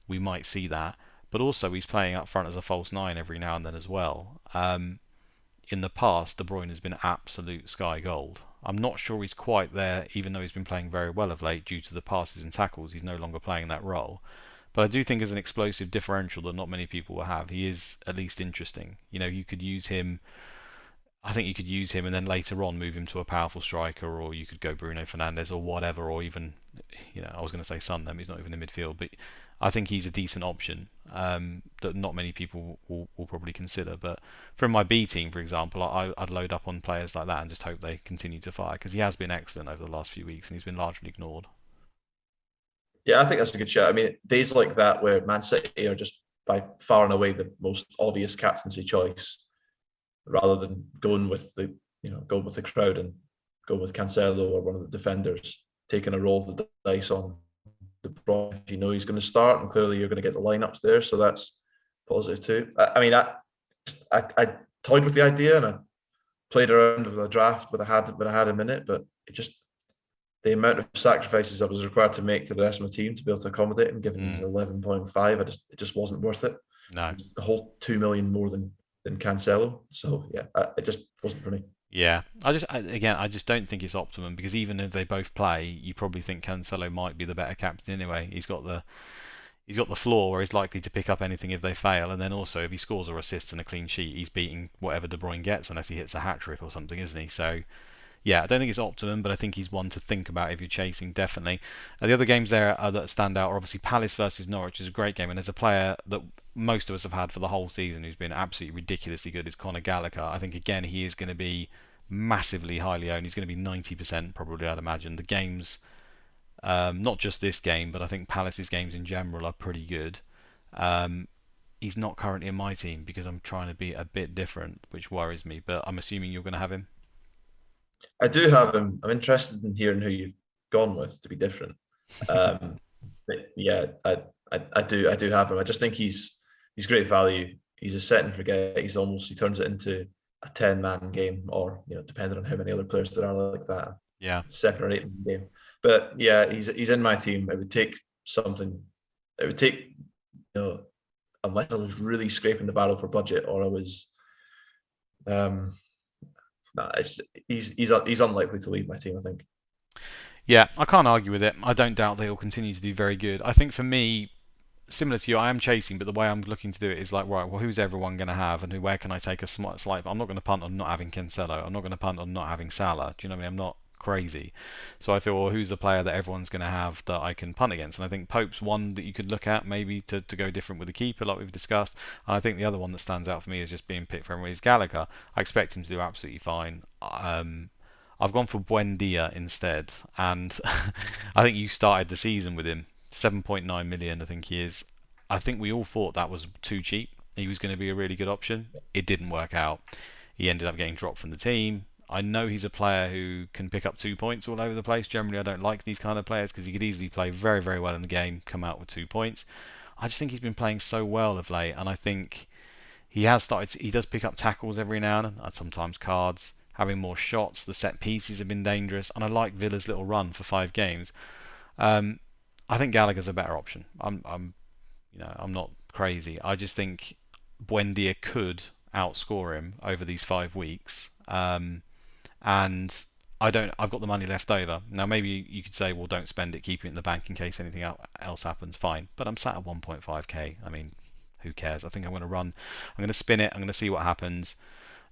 we might see that. But also, he's playing up front as a false nine every now and then as well. In the past, De Bruyne has been absolute sky gold. I'm not sure he's quite there, even though he's been playing very well of late due to the passes and tackles. He's no longer playing that role. But I do think as an explosive differential that not many people will have, he is at least interesting. You could use him. I think you could use him and then later on move him to a powerful striker, or you could go Bruno Fernandes or whatever, or even, I was going to say Son, then he's not even in midfield, but I think he's a decent option that not many people will probably consider. But from my B team, for example, I'd load up on players like that and just hope they continue to fire because he has been excellent over the last few weeks and he's been largely ignored. Yeah, I think that's a good shout. I mean, days like that where Man City are just by far and away the most obvious captaincy choice, rather than going with the going with the crowd and going with Cancelo or one of the defenders, taking a roll of the dice on the Bron. You know he's going to start, and clearly you're going to get the lineups there, so that's positive too. I mean, I toyed with the idea and I played around with a draft when I had a minute, but it just the amount of sacrifices I was required to make to the rest of my team to be able to accommodate him, given he's 11.5, it just wasn't worth it. No. The whole 2 million more than Cancelo. So yeah, it just wasn't for me. Yeah, I just don't think it's optimum because even if they both play, you probably think Cancelo might be the better captain anyway. He's got the floor where he's likely to pick up anything if they fail, and then also if he scores or assists and a clean sheet, he's beating whatever De Bruyne gets unless he hits a hat trick or something, isn't he? So yeah, I don't think it's optimum, but I think he's one to think about if you're chasing, definitely. The other games there that stand out are obviously Palace versus Norwich is a great game, and there's a player that most of us have had for the whole season who's been absolutely ridiculously good is Conor Gallagher. I think again he is going to be massively highly owned. He's going to be 90% probably, I'd imagine. The games, not just this game, but I think Palace's games in general are pretty good. He's not currently in my team because I'm trying to be a bit different, which worries me. But I'm assuming you're going to have him. I do have him. I'm interested in hearing who you've gone with to be different. But yeah, I do have him. I just think he's great value. He's a set and forget. He turns it into a 10-man game, or depending on how many other players there are like that, Yeah. 7 or 8 man game. But yeah, he's in my team. It would take something. It would take unless I was really scraping the barrel for budget, or I was no, he's unlikely to leave my team, I think. Yeah, I can't argue with it. I don't doubt they will continue to do very good. I think for me, similar to you, I am chasing, but the way I'm looking to do it is like, right, well, who's everyone going to have, and where can I take a slight? I'm not going to punt on not having Cancelo. I'm not going to punt on not having Salah. Do you know what I mean? I'm not crazy. So I thought, well, who's the player that everyone's going to have that I can punt against? And I think Pope's one that you could look at maybe to go different with the keeper, like we've discussed. And I think the other one that stands out for me is just being picked for everyone is Gallagher. I expect him to do absolutely fine. I've gone for Buendia instead, and I think you started the season with him. 7.9 million, I think he is. I think we all thought that was too cheap. He was going to be a really good option. It didn't work out. He ended up getting dropped from the team. I know he's a player who can pick up 2 points all over the place. Generally, I don't like these kind of players because he could easily play very, very well in the game, come out with 2 points. I just think he's been playing so well of late, and I think he has started. He does pick up tackles every now and then, and sometimes cards. Having more shots, the set pieces have been dangerous, and I like Villa's little run for 5 games. Um, I think Gallagher's a better option. I'm not crazy. I just think Buendia could outscore him over these 5 weeks. And I've got the money left over. Now maybe you could say, well, don't spend it, keep it in the bank in case anything else happens. Fine, but I'm sat at 1.5k. I mean, who cares? I think I'm going to run. I'm going to spin it. I'm going to see what happens.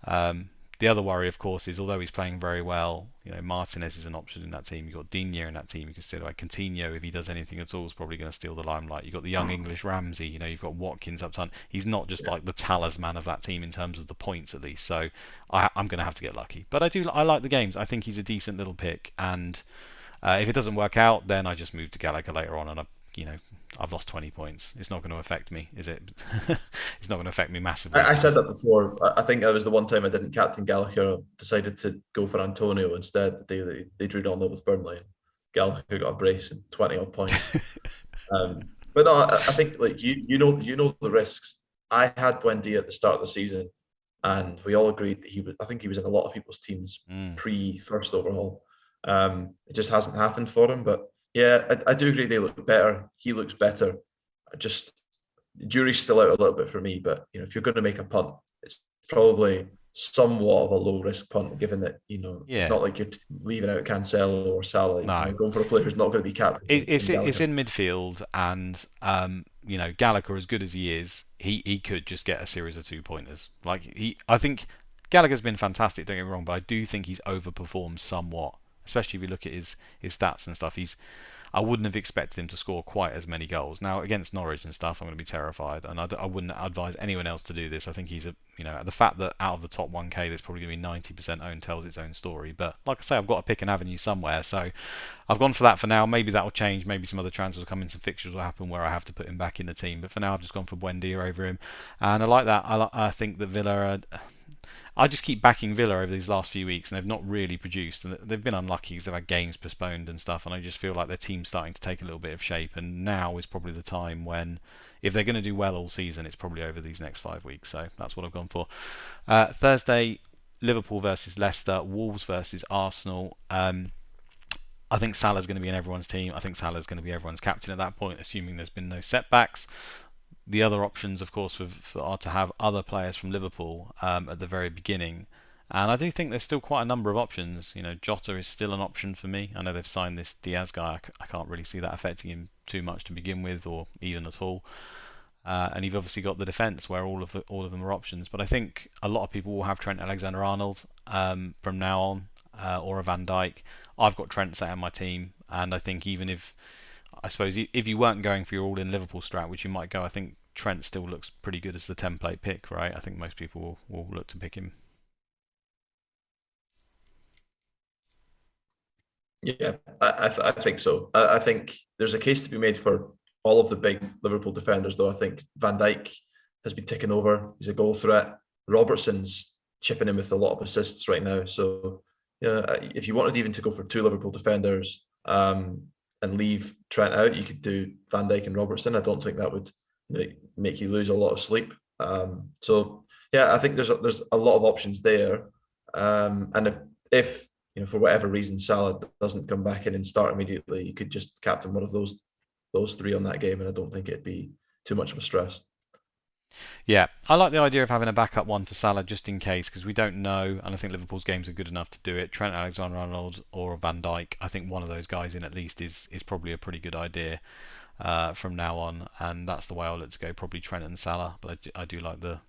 Um, the other worry, of course, is although he's playing very well, Martinez is an option in that team. You've got Digne in that team. You can still like Coutinho, if he does anything at all, is probably going to steal the limelight. You've got the young English Ramsey. You've got Watkins up front. He's not just like the talisman of that team in terms of the points, at least. So I'm going to have to get lucky. But I like the games. I think he's a decent little pick. And if it doesn't work out, then I just move to Gallagher later on, and I've lost 20 points. It's not going to affect me, is it? It's not going to affect me massively. I said that before. I think that was the one time I didn't captain Gallagher. Decided to go for Antonio instead. They drew 0-0 with Burnley. Gallagher got a brace and 20 odd points. But no, I think like you know the risks. I had Buendia at the start of the season, and we all agreed that he was. I think he was in a lot of people's teams pre first overhaul. It just hasn't happened for him, but yeah, I do agree they look better. He looks better. Just jury's still out a little bit for me, but if you're going to make a punt, it's probably somewhat of a low risk punt, given that it's not like you're leaving out Cancelo or Salah. No. Going for a player who's not going to be captain. It's in midfield, and Gallagher, as good as he is, he could just get a series of 2 pointers. I think Gallagher's been fantastic. Don't get me wrong, but I do think he's overperformed somewhat, especially if you look at his stats and stuff. I wouldn't have expected him to score quite as many goals. Now against Norwich and stuff, I'm going to be terrified, and I wouldn't advise anyone else to do this. I think he's a, the fact that out of the top 1K, there's probably going to be 90% owned tells its own story. But like I say, I've got to pick an avenue somewhere, so I've gone for that for now. Maybe that will change. Maybe some other transfers will come in, some fixtures will happen where I have to put him back in the team. But for now, I've just gone for Buendia over him, and I like that. I think that Villa are. I just keep backing Villa over these last few weeks, and they've not really produced. And they've been unlucky because they've had games postponed and stuff. And I just feel like their team's starting to take a little bit of shape. And now is probably the time when, if they're going to do well all season, it's probably over these next 5 weeks. So that's what I've gone for. Thursday, Liverpool versus Leicester, Wolves versus Arsenal. I think Salah's going to be in everyone's team. I think Salah's going to be everyone's captain at that point, assuming there's been no setbacks. The other options, of course, are to have other players from Liverpool at the very beginning. And I do think there's still quite a number of options. Jota is still an option for me. I know they've signed this Diaz guy. I can't really see that affecting him too much to begin with, or even at all. And you've obviously got the defence where all of them are options. But I think a lot of people will have Trent Alexander-Arnold from now on, or a Van Dijk. I've got Trent set in my team, and I think even if you weren't going for your all-in Liverpool strat, which you might go, I think Trent still looks pretty good as the template pick, right? I think most people will look to pick him. Yeah, I think so. I think there's a case to be made for all of the big Liverpool defenders, though. I think Van Dijk has been ticking over. He's a goal threat. Robertson's chipping in with a lot of assists right now. So, yeah, if you wanted even to go for two Liverpool defenders and leave Trent out, you could do Van Dijk and Robertson. I don't think that would make you lose a lot of sleep. So, yeah, I think there's a lot of options there. And if for whatever reason Salah doesn't come back in and start immediately, you could just captain one of those three on that game, and I don't think it'd be too much of a stress. Yeah, I like the idea of having a backup one for Salah just in case, because we don't know, and I think Liverpool's games are good enough to do it. Trent Alexander-Arnold or Van Dijk, I think one of those guys in at least is probably a pretty good idea from now on, and that's the way I'll look to go. Probably Trent and Salah, but I do like the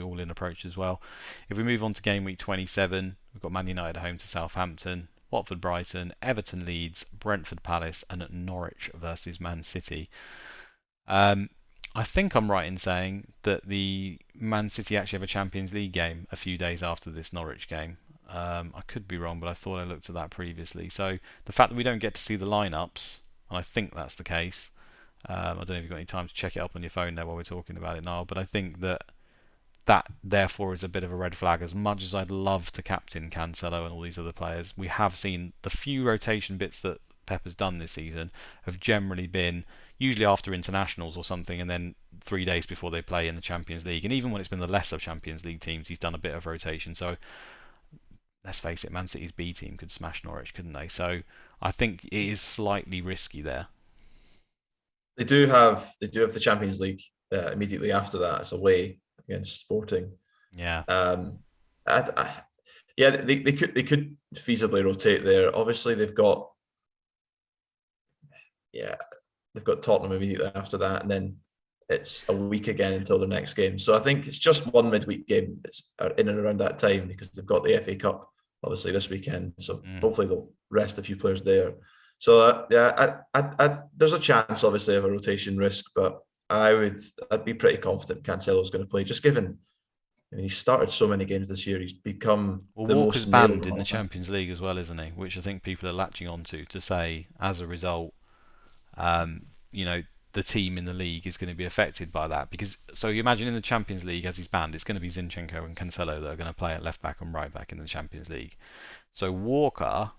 all-in approach as well. If we move on to game week 27, we've got Man United at home to Southampton, Watford Brighton, Everton Leeds, Brentford Palace, and Norwich versus Man City. I think I'm right in saying that the Man City actually have a Champions League game a few days after this Norwich game. I could be wrong, but I thought I looked at that previously. So the fact that we don't get to see the lineups, and I think that's the case. I don't know if you've got any time to check it up on your phone there while we're talking about it now, but I think that therefore is a bit of a red flag. As much as I'd love to captain Cancelo and all these other players, we have seen the few rotation bits that Pep has done this season have generally been usually after internationals or something, and then 3 days before they play in the Champions League. And even when it's been the lesser Champions League teams, he's done a bit of rotation. So let's face it, Man City's B team could smash Norwich, couldn't they? So I think it is slightly risky there. They do have the Champions League immediately after that. It's away against Sporting. Yeah. Yeah, they could feasibly rotate there. Obviously, they've got Tottenham immediately after that, and then it's a week again until the next game. So I think it's just one midweek game that's in and around that time, because they've got the FA Cup obviously this weekend. So hopefully they'll rest a few players there. So there's a chance obviously of a rotation risk, but I'd be pretty confident Cancelo's going to play, just given. I mean, he's started so many games this year. He's become Walker's banned in the Champions League as well, isn't he? Which I think people are latching onto to say, as a result, the team in the league is going to be affected by that. Because so you imagine in the Champions League, as he's banned, it's going to be Zinchenko and Cancelo that are going to play at left back and right back in the Champions League. So Walker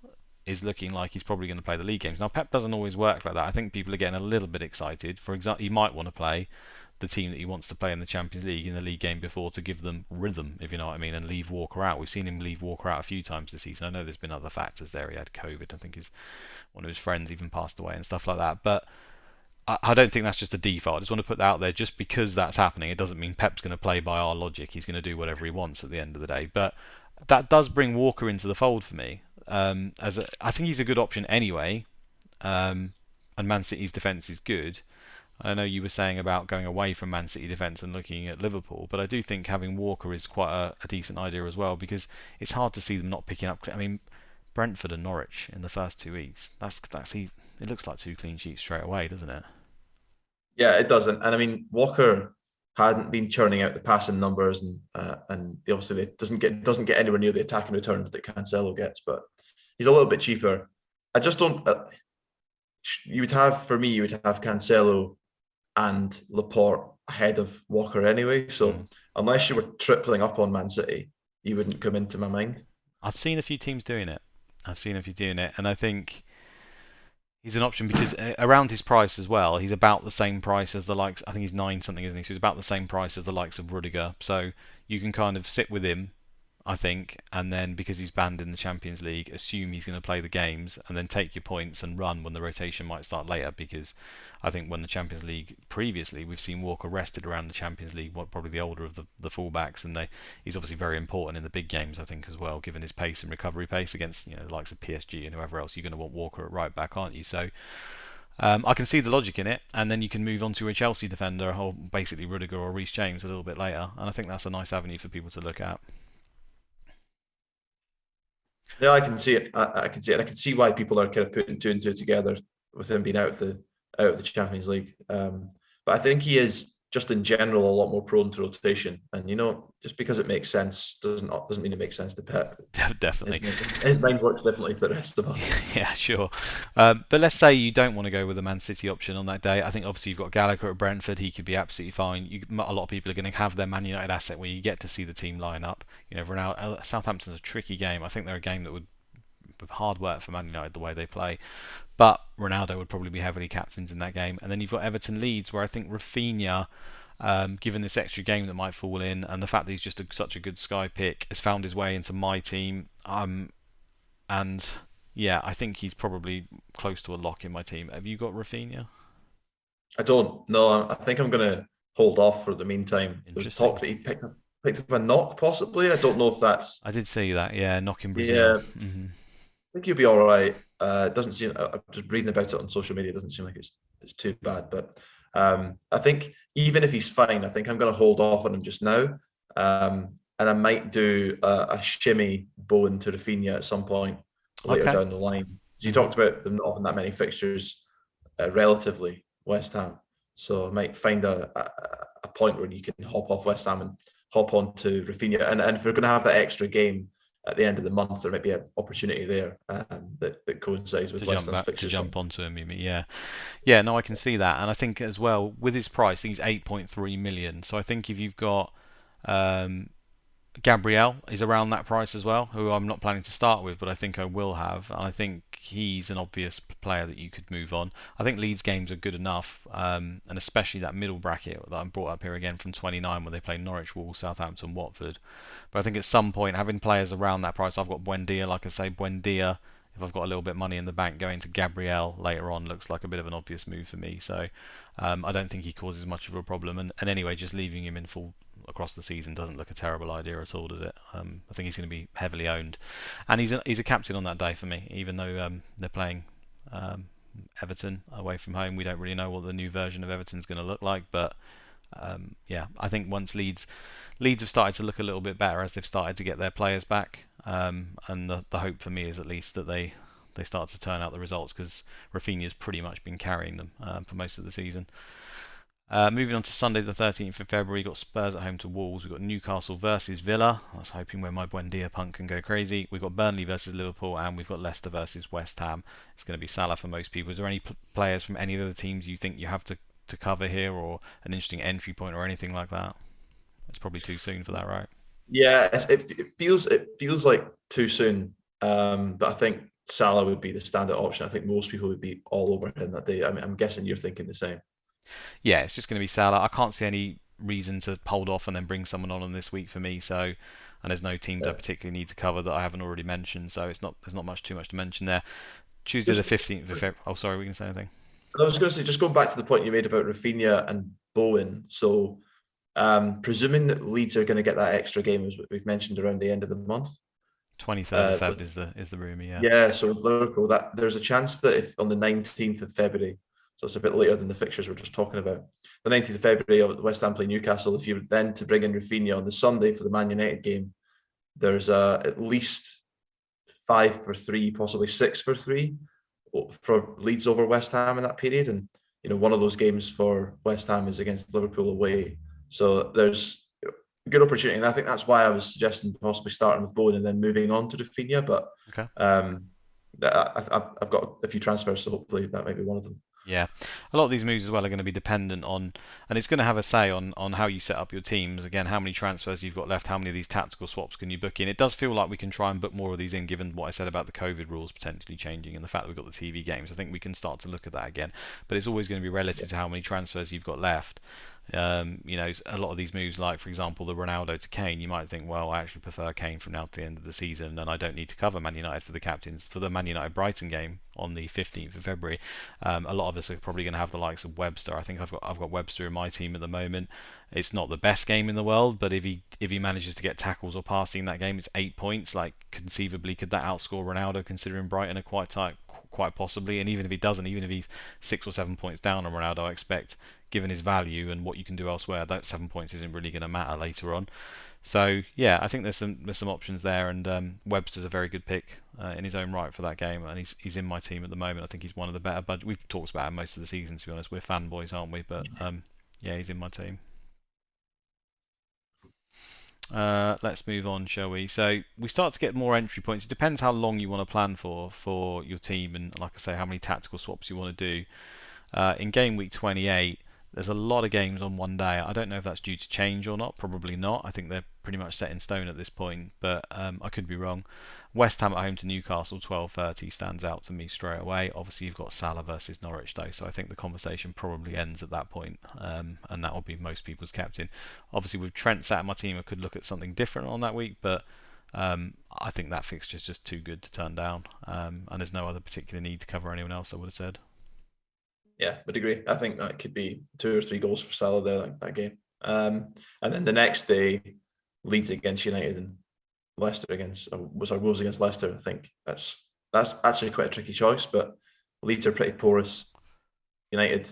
is looking like he's probably going to play the league games. Now Pep doesn't always work like that. I think people are getting a little bit excited. For example, he might want to play the team that he wants to play in the Champions League in the league game before to give them rhythm, if you know what I mean, and leave Walker out. We've seen him leave Walker out a few times this season. I know there's been other factors there. He had COVID. I think one of his friends even passed away and stuff like that. But I don't think that's just a default. I just want to put that out there. Just because that's happening, it doesn't mean Pep's going to play by our logic. He's going to do whatever he wants at the end of the day. But that does bring Walker into the fold for me. I think he's a good option anyway, and Man City's defence is good. I know you were saying about going away from Man City defence and looking at Liverpool, but I do think having Walker is quite a decent idea as well, because it's hard to see them not picking up. I mean, Brentford and Norwich in the first 2 weeks. It looks like 2 clean sheets straight away, doesn't it? Yeah, it doesn't. And I mean, Walker hadn't been churning out the passing numbers, and obviously it doesn't get anywhere near the attacking returns that Cancelo gets. But he's a little bit cheaper. I just don't. You would have for me, you would have Cancelo and Laporte ahead of Walker anyway. So unless you were tripling up on Man City, he wouldn't come into my mind. I've seen a few teams doing it. And I think he's an option because around his price as well, he's about the same price as the likes. I think he's 9 something, isn't he? So he's about the same price as the likes of Rudiger. So you can kind of sit with him, I think, and then because he's banned in the Champions League, assume he's going to play the games and then take your points and run when the rotation might start later. Because I think when the Champions League previously, we've seen Walker rested around the Champions League, probably the older of the fullbacks, and he's obviously very important in the big games, I think, as well, given his pace and recovery pace against the likes of PSG and whoever else. You're going to want Walker at right back, aren't you? So I can see the logic in it, and then you can move on to a Chelsea defender, or basically Rudiger or Reece James a little bit later, and I think that's a nice avenue for people to look at. Yeah, I can see it. I can see it. And I can see why people are kind of putting two and two together with him being out of the Champions League. But I think he is just in general a lot more prone to rotation. And just because it makes sense doesn't mean it makes sense to Pep. Definitely, his mind works differently to the rest of us. Yeah, sure. But let's say you don't want to go with the Man City option on that day. I think obviously you've got Gallagher at Brentford. He could be absolutely fine. A lot of people are going to have their Man United asset where you get to see the team line up. Southampton's a tricky game. I think they're a game that would be hard work for Man United the way they play. But Ronaldo would probably be heavily captained in that game. And then you've got Everton Leeds, where I think Rafinha, given this extra game that might fall in, and the fact that he's just such a good Sky pick, has found his way into my team. And yeah, I think he's probably close to a lock in my team. Have you got Rafinha? I don't. No, I think I'm going to hold off for the meantime. There's talk that he picked up a knock, possibly. I don't know if that's. I did see that. Yeah, knock in Brazil. Yeah, I think he'll be all right. It doesn't seem. I'm just reading about it on social media. It doesn't seem like it's too bad. But I think even if he's fine, I think I'm going to hold off on him just now. And I might do a shimmy Bowen to Rafinha at some point later down the line. You talked about them not having that many fixtures relatively West Ham, so I might find a point where you can hop off West Ham and hop on to Rafinha. And if we're going to have that extra game at the end of the month, there might be an opportunity there that coincides with West Ham's fixtures. To jump onto him, you mean? Yeah. No, I can see that, and I think as well with his price, I think he's 8.3 million. So I think if you've got Gabriel is around that price as well, who I'm not planning to start with, but I think I will have. And I think he's an obvious player that you could move on. I think Leeds games are good enough, and especially that middle bracket that I brought up here again from 29 when they play Norwich, Wolves, Southampton, Watford. But I think at some point, having players around that price, I've got Buendia, like I say, Buendia. If I've got a little bit of money in the bank, going to Gabriel later on looks like a bit of an obvious move for me. So I don't think he causes much of a problem. And anyway, just leaving him in full across the season doesn't look a terrible idea at all, does it? I think he's going to be heavily owned, and he's a captain on that day for me. Even though they're playing Everton away from home, we don't really know what the new version of Everton's going to look like. But yeah, I think once Leeds have started to look a little bit better as they've started to get their players back, and the hope for me is at least that they start to turn out the results, because Rafinha's pretty much been carrying them for most of the season. Moving on to Sunday the 13th of February, we've got Spurs at home to Wolves. We've got Newcastle versus Villa. I was hoping where my Buendia punt can go crazy. We've got Burnley versus Liverpool, and we've got Leicester versus West Ham. It's going to be Salah for most people. Is there any players from any of the teams you think you have to cover here, or an interesting entry point or anything like that? It's probably too soon for that, right? Yeah, it feels like too soon. But I think Salah would be the standout option. I think most people would be all over him that day. I mean, I'm guessing you're thinking the same. Yeah, it's just going to be Salah. I can't see any reason to hold off and then bring someone on this week for me. So, and there's no teams I particularly need to cover that I haven't already mentioned. So there's not too much to mention there. Tuesday the 15th of February. Oh, sorry, we can say anything. I was going to say, just going back to the point you made about Rafinha and Bowen. So, presuming that Leeds are going to get that extra game, as we've mentioned, around the end of the month. 23rd of Feb is the rumour, yeah. Yeah, so with Liverpool, that there's a chance that if on the 19th of February, so it's a bit later than the fixtures we're just talking about, the 19th of February, West Ham play Newcastle. If you were then to bring in Rafinha on the Sunday for the Man United game, there's at least 5-3, possibly 6-3 for Leeds over West Ham in that period. And one of those games for West Ham is against Liverpool away. So there's a good opportunity, and I think that's why I was suggesting possibly starting with Bowen and then moving on to Rafinha. But Okay. I've got a few transfers, so hopefully that might be one of them. Yeah, a lot of these moves as well are going to be dependent on, and it's going to have a say on how you set up your teams. Again, how many transfers you've got left, how many of these tactical swaps can you book in. It does feel like we can try and book more of these in, given what I said about the COVID rules potentially changing and the fact that we've got the TV games. I think we can start to look at that again, but it's always going to be relative to how many transfers you've got left. A lot of these moves, like for example the Ronaldo to Kane, you might think, well, I actually prefer Kane from now to the end of the season, and I don't need to cover Man United for the captains for the Man United Brighton game on the 15th of February. A lot of us are probably going to have the likes of Webster. I think I've got Webster in my team at the moment. It's not the best game in the world, but if he manages to get tackles or passing in that game, it's 8 points. Like conceivably, could that outscore Ronaldo? Considering Brighton are quite tight, quite possibly. And even if he doesn't, even if he's 6 or 7 points down on Ronaldo, I expect, given his value and what you can do elsewhere, that 7 points isn't really going to matter later on. So yeah, I think there's some options there, and Webster's a very good pick in his own right for that game, and he's in my team at the moment. I think he's one of the better. But we've talked about him most of the season, to be honest. We're fanboys, aren't we? But yeah, he's in my team. Let's move on, shall we? So we start to get more entry points. It depends how long you want to plan for your team, and like I say, how many tactical swaps you want to do. In game week 28, there's a lot of games on one day. I don't know if that's due to change or not. Probably not. I think they're pretty much set in stone at this point, but I could be wrong. West Ham at home to Newcastle, 12:30 stands out to me straight away. Obviously, you've got Salah versus Norwich though, so I think the conversation probably ends at that point, and that will be most people's captain. Obviously, with Trent sat in my team, I could look at something different on that week, but I think that fixture is just too good to turn down, and there's no other particular need to cover anyone else, I would have said. Yeah, would agree. I think that could be 2 or 3 goals for Salah there, like that game. And then the next day, Leeds against United and Leicester against Wolves against Leicester. I think that's actually quite a tricky choice, but Leeds are pretty porous. United,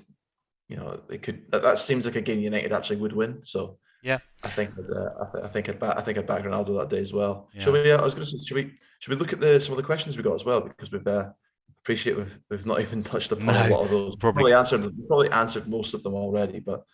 they could. That seems like a game United actually would win. So Yeah, I think I'd back Ronaldo that day as well. yeah. Shall we? I was going to say, should we look at some of the questions we got as well, because we've appreciate we've not even touched upon a No, lot of those. probably. We've probably answered most of them already, but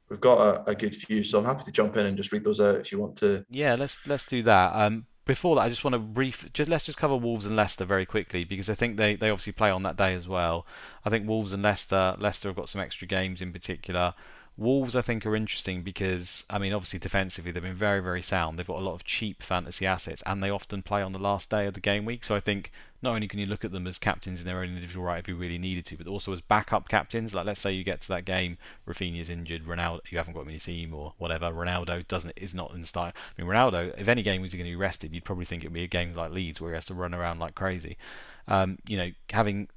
we've got a good few, so I'm happy to jump in and just read those out if you want to. Yeah, let's do that. Before that, I just want to let's just cover Wolves and Leicester very quickly, because I think they obviously play on that day as well. I think Wolves and Leicester have got some extra games in particular. Wolves, I think, are interesting because, I mean, obviously defensively they've been very, very sound. They've got a lot of cheap fantasy assets, and they often play on the last day of the game week. So I think not only can you look at them as captains in their own individual right if you really needed to, but also as backup captains. Like, let's say you get to that game, Rafinha's injured, Ronaldo, you haven't got him in your team or whatever. Ronaldo is not in style. I mean, Ronaldo, if any game was going to be rested, you'd probably think it'd be a game like Leeds where he has to run around like crazy. Having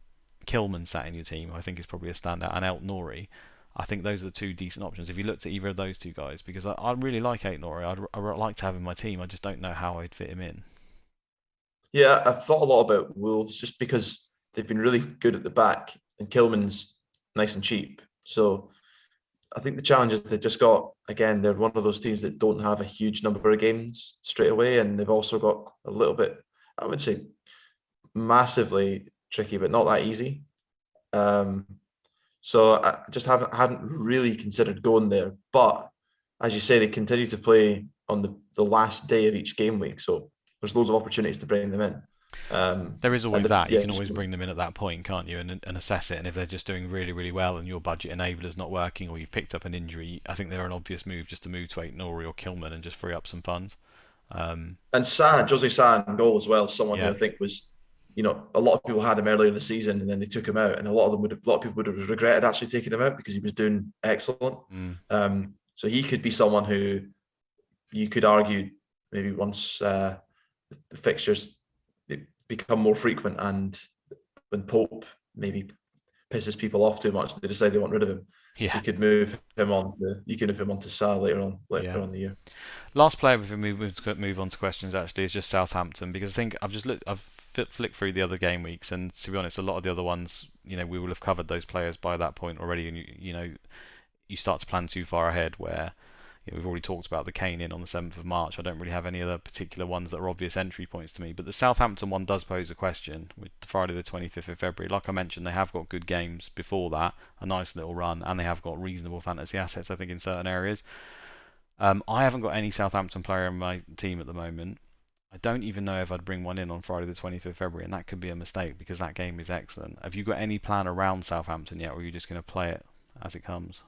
Kilman sat in your team, I think is probably a standout, and El Nouri. I think those are the two decent options. If you looked at either of those two guys, because I really like Aït-Nouri, I'd like to have him in my team. I just don't know how I'd fit him in. Yeah, I've thought a lot about Wolves just because they've been really good at the back, and Kilman's nice and cheap. So I think the challenge is they've just got, again, they're one of those teams that don't have a huge number of games straight away, and they've also got a little bit, I would say, massively tricky, but not that easy. So I just hadn't really considered going there. But as you say, they continue to play on the last day of each game week. So there's loads of opportunities to bring them in. There is always that. You can always so bring them in at that point, can't you? And assess it. And if they're just doing really, really well and your budget enabler's not working, or you've picked up an injury, I think they're an obvious move just to move to Aït-Nouri or Kilman and just free up some funds. and Jose Sa in goal as well, someone who Yeah. I think was, a lot of people had him earlier in the season and then they took him out, and a lot of people would have regretted actually taking him out because he was doing excellent. So he could be someone who you could argue maybe once the fixtures become more frequent, and when Pope maybe pisses people off too much, they decide they want rid of him. Yeah. You could move him on. You could move him on to Sa later on in the year. Last player before we move on to questions actually is just Southampton, because I think I've flicked through the other game weeks, and to be honest, a lot of the other ones, we will have covered those players by that point already, and you start to plan too far ahead where we've already talked about the Kane in on the 7th of March. I don't really have any other particular ones that are obvious entry points to me. But the Southampton one does pose a question with Friday the 25th of February. Like I mentioned, they have got good games before that, a nice little run, and they have got reasonable fantasy assets, I think, in certain areas. I haven't got any Southampton player in my team at the moment. I don't even know if I'd bring one in on Friday the 25th of February, and that could be a mistake because that game is excellent. Have you got any plan around Southampton yet, or are you just going to play it as it comes?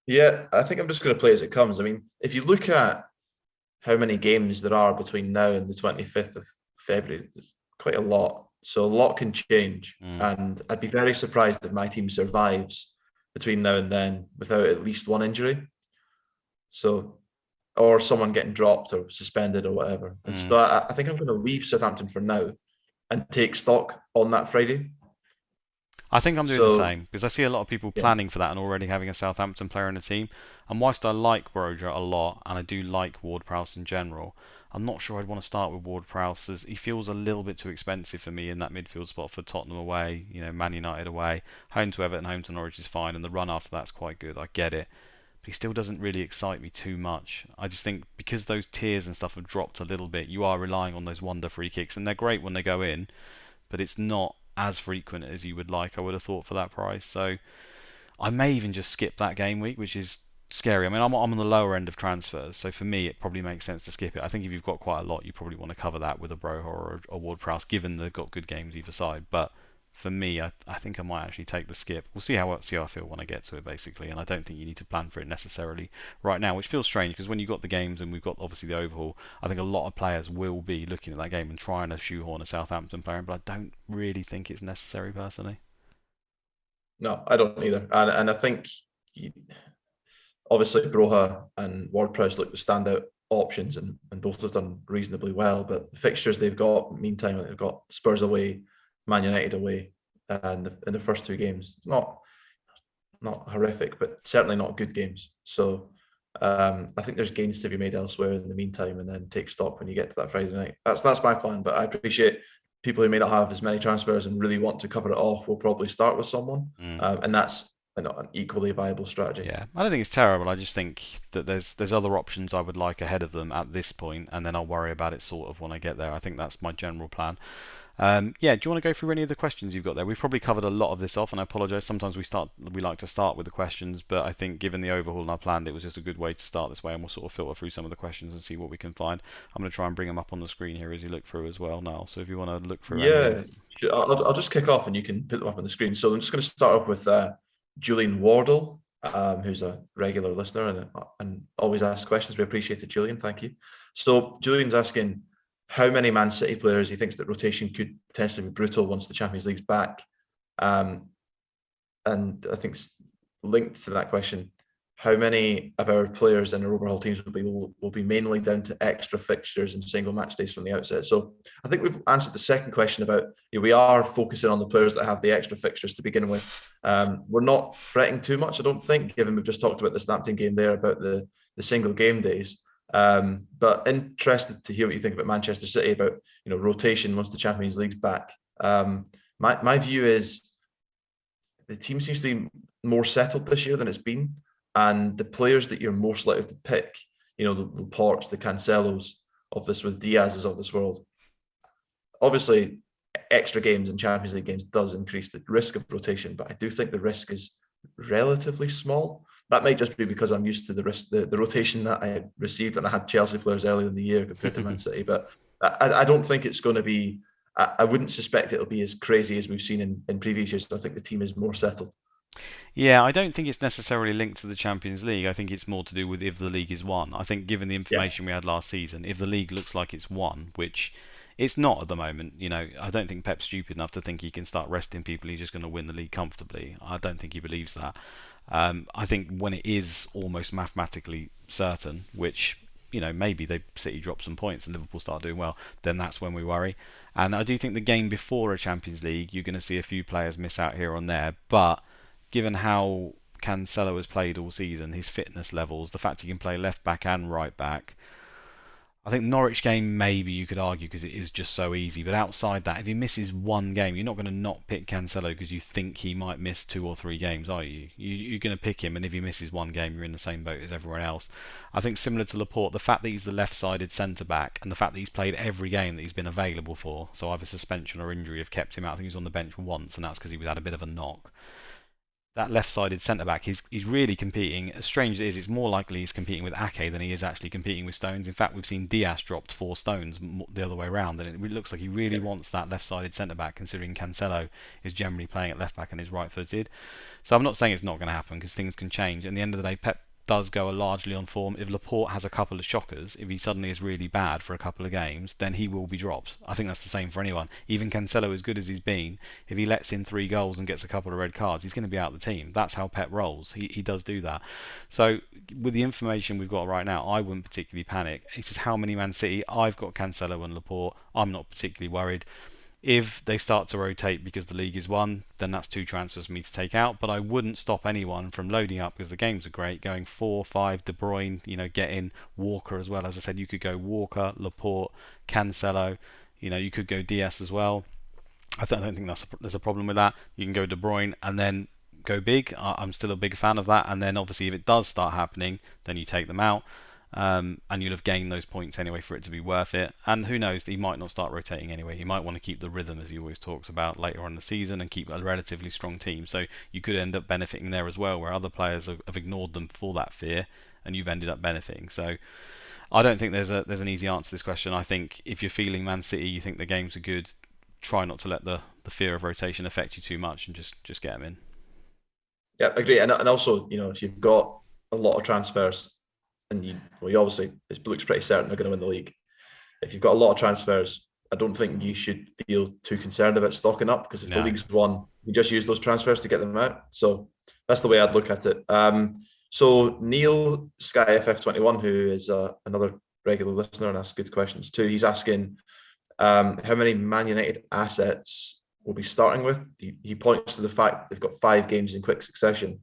Yeah, I think I'm just going to play as it comes. I mean, if you look at how many games there are between now and the 25th of February, there's quite a lot. So a lot can change. Mm. And I'd be very surprised if my team survives between now and then without at least one injury. So, or someone getting dropped or suspended or whatever. And so I think I'm going to leave Southampton for now and take stock on that Friday. I think I'm doing the So, same because I see a lot of people yeah. planning for that and already having a Southampton player in the team. And whilst I like Broja a lot and I do like Ward-Prowse in general, I'm not sure I'd want to start with Ward-Prowse as he feels a little bit too expensive for me in that midfield spot for Tottenham away, Man United away, home to Everton, home to Norwich is fine, and the run after that's quite good. I get it. But he still doesn't really excite me too much. I just think because those tiers and stuff have dropped a little bit, you are relying on those wonder free kicks, and they're great when they go in, but it's not as frequent as you would like, I would have thought, for that price. So I may even just skip that game week, which is scary. I mean, I'm on the lower end of transfers, so for me, it probably makes sense to skip it. I think if you've got quite a lot, you probably want to cover that with a Broja or a Ward-Prowse, given they've got good games either side. But for me, I think I might actually take the skip. We'll see how I feel when I get to it, basically. And I don't think you need to plan for it necessarily right now, which feels strange because when you've got the games and we've got obviously the overhaul, I think a lot of players will be looking at that game and trying to shoehorn a Southampton player in, but I don't really think it's necessary personally. No, I don't either. And I think you, obviously Broja and Ward-Prowse look the standout options, and both have done reasonably well. But the fixtures they've got, meantime, they've got Spurs away, Man United away, and in the first two games, it's not horrific, but certainly not good games. So I think there's gains to be made elsewhere in the meantime, and then take stock when you get to that Friday night. That's my plan. But I appreciate people who may not have as many transfers and really want to cover it off will probably start with someone, and that's an equally viable strategy. Yeah, I don't think it's terrible. I just think that there's other options I would like ahead of them at this point, and then I'll worry about it sort of when I get there. I think that's my general plan. Yeah, do you want to go through any of the questions you've got there? We've probably covered a lot of this off, and I apologise. Sometimes we like to start with the questions, but I think given the overhaul and our plan, it was just a good way to start this way, and we'll sort of filter through some of the questions and see what we can find. I'm going to try and bring them up on the screen here as you look through as well, Niall. So if you want to look through any of Yeah, them. I'll just kick off and you can put them up on the screen. So I'm just going to start off with Julian Wardle, who's a regular listener and always asks questions. We appreciate it, Julian. Thank you. So Julian's asking how many Man City players he thinks that rotation could potentially be brutal once the Champions League's back. And I think linked to that question, how many of our players in our overall teams will be mainly down to extra fixtures and single match days from the outset. So I think we've answered the second question about we are focusing on the players that have the extra fixtures to begin with. We're not fretting too much, I don't think, given we've just talked about the Southampton game there about the single game days. But interested to hear what you think about Manchester City about rotation once the Champions League's back. My view is the team seems to be more settled this year than it's been. And the players that you're most likely to pick, the Laportes, the Cancelos of this, with Diaz's of this world, obviously extra games and Champions League games does increase the risk of rotation, but I do think the risk is relatively small. That might just be because I'm used to the rotation that I received, and I had Chelsea players earlier in the year compared to Man City. But I don't think it's going to be. I wouldn't suspect it'll be as crazy as we've seen in previous years. I think the team is more settled. Yeah, I don't think it's necessarily linked to the Champions League. I think it's more to do with if the league is won. I think given the information we had last season, if the league looks like it's won, which it's not at the moment, I don't think Pep's stupid enough to think he can start resting people. He's just going to win the league comfortably. I don't think he believes that. I think when it is almost mathematically certain, which maybe City drop some points and Liverpool start doing well, then that's when we worry. And I do think the game before a Champions League, you're going to see a few players miss out here and there, but given how Cancelo has played all season, his fitness levels, the fact he can play left back and right back, I think Norwich game maybe you could argue because it is just so easy, but outside that, if he misses one game, you're not going to not pick Cancelo because you think he might miss 2 or 3 games, are you? You're going to pick him, and if he misses one game, you're in the same boat as everyone else. I think similar to Laporte, the fact that he's the left-sided centre back and the fact that he's played every game that he's been available for, so either suspension or injury have kept him out. I think he was on the bench once, and that's because he had a bit of a knock. That left-sided centre back, he's really competing. As strange as it is, it's more likely he's competing with Ake than he is actually competing with Stones. In fact, we've seen Diaz dropped 4 stones the other way around, and it looks like he really wants that left-sided centre back, considering Cancelo is generally playing at left back and is right-footed. So I'm not saying it's not going to happen because things can change. At the end of the day, Pep does go largely on form. If Laporte has a couple of shockers, if he suddenly is really bad for a couple of games, then he will be dropped. I think that's the same for anyone. Even Cancelo, as good as he's been, if he lets in 3 goals and gets a couple of red cards, he's going to be out of the team. That's how Pep rolls. He does do that. So with the information we've got right now, I wouldn't particularly panic. He says how many Man City? I've got Cancelo and Laporte. I'm not particularly worried. If they start to rotate because the league is won, then that's 2 transfers for me to take out. But I wouldn't stop anyone from loading up because the games are great. Going 4, 5, De Bruyne, get in Walker as well. As I said, you could go Walker, Laporte, Cancelo. You could go Diaz as well. I don't think there's a problem with that. You can go De Bruyne and then go big. I'm still a big fan of that. And then obviously if it does start happening, then you take them out. And you'll have gained those points anyway for it to be worth it. And who knows, he might not start rotating anyway. He might want to keep the rhythm, as he always talks about, later on in the season and keep a relatively strong team. So you could end up benefiting there as well, where other players have ignored them for that fear, and you've ended up benefiting. So I don't think there's an easy answer to this question. I think if you're feeling Man City, you think the games are good, try not to let the fear of rotation affect you too much, and just get them in. Yeah, I agree. And also, if you've got a lot of transfers, and you obviously, it looks pretty certain they're going to win the league. If you've got a lot of transfers, I don't think you should feel too concerned about stocking up, because if the league's won, you just use those transfers to get them out. So that's the way I'd look at it. So Neil Sky FF21, who is another regular listener and asks good questions too, he's asking how many Man United assets we'll be starting with. He points to the fact they've got 5 games in quick succession.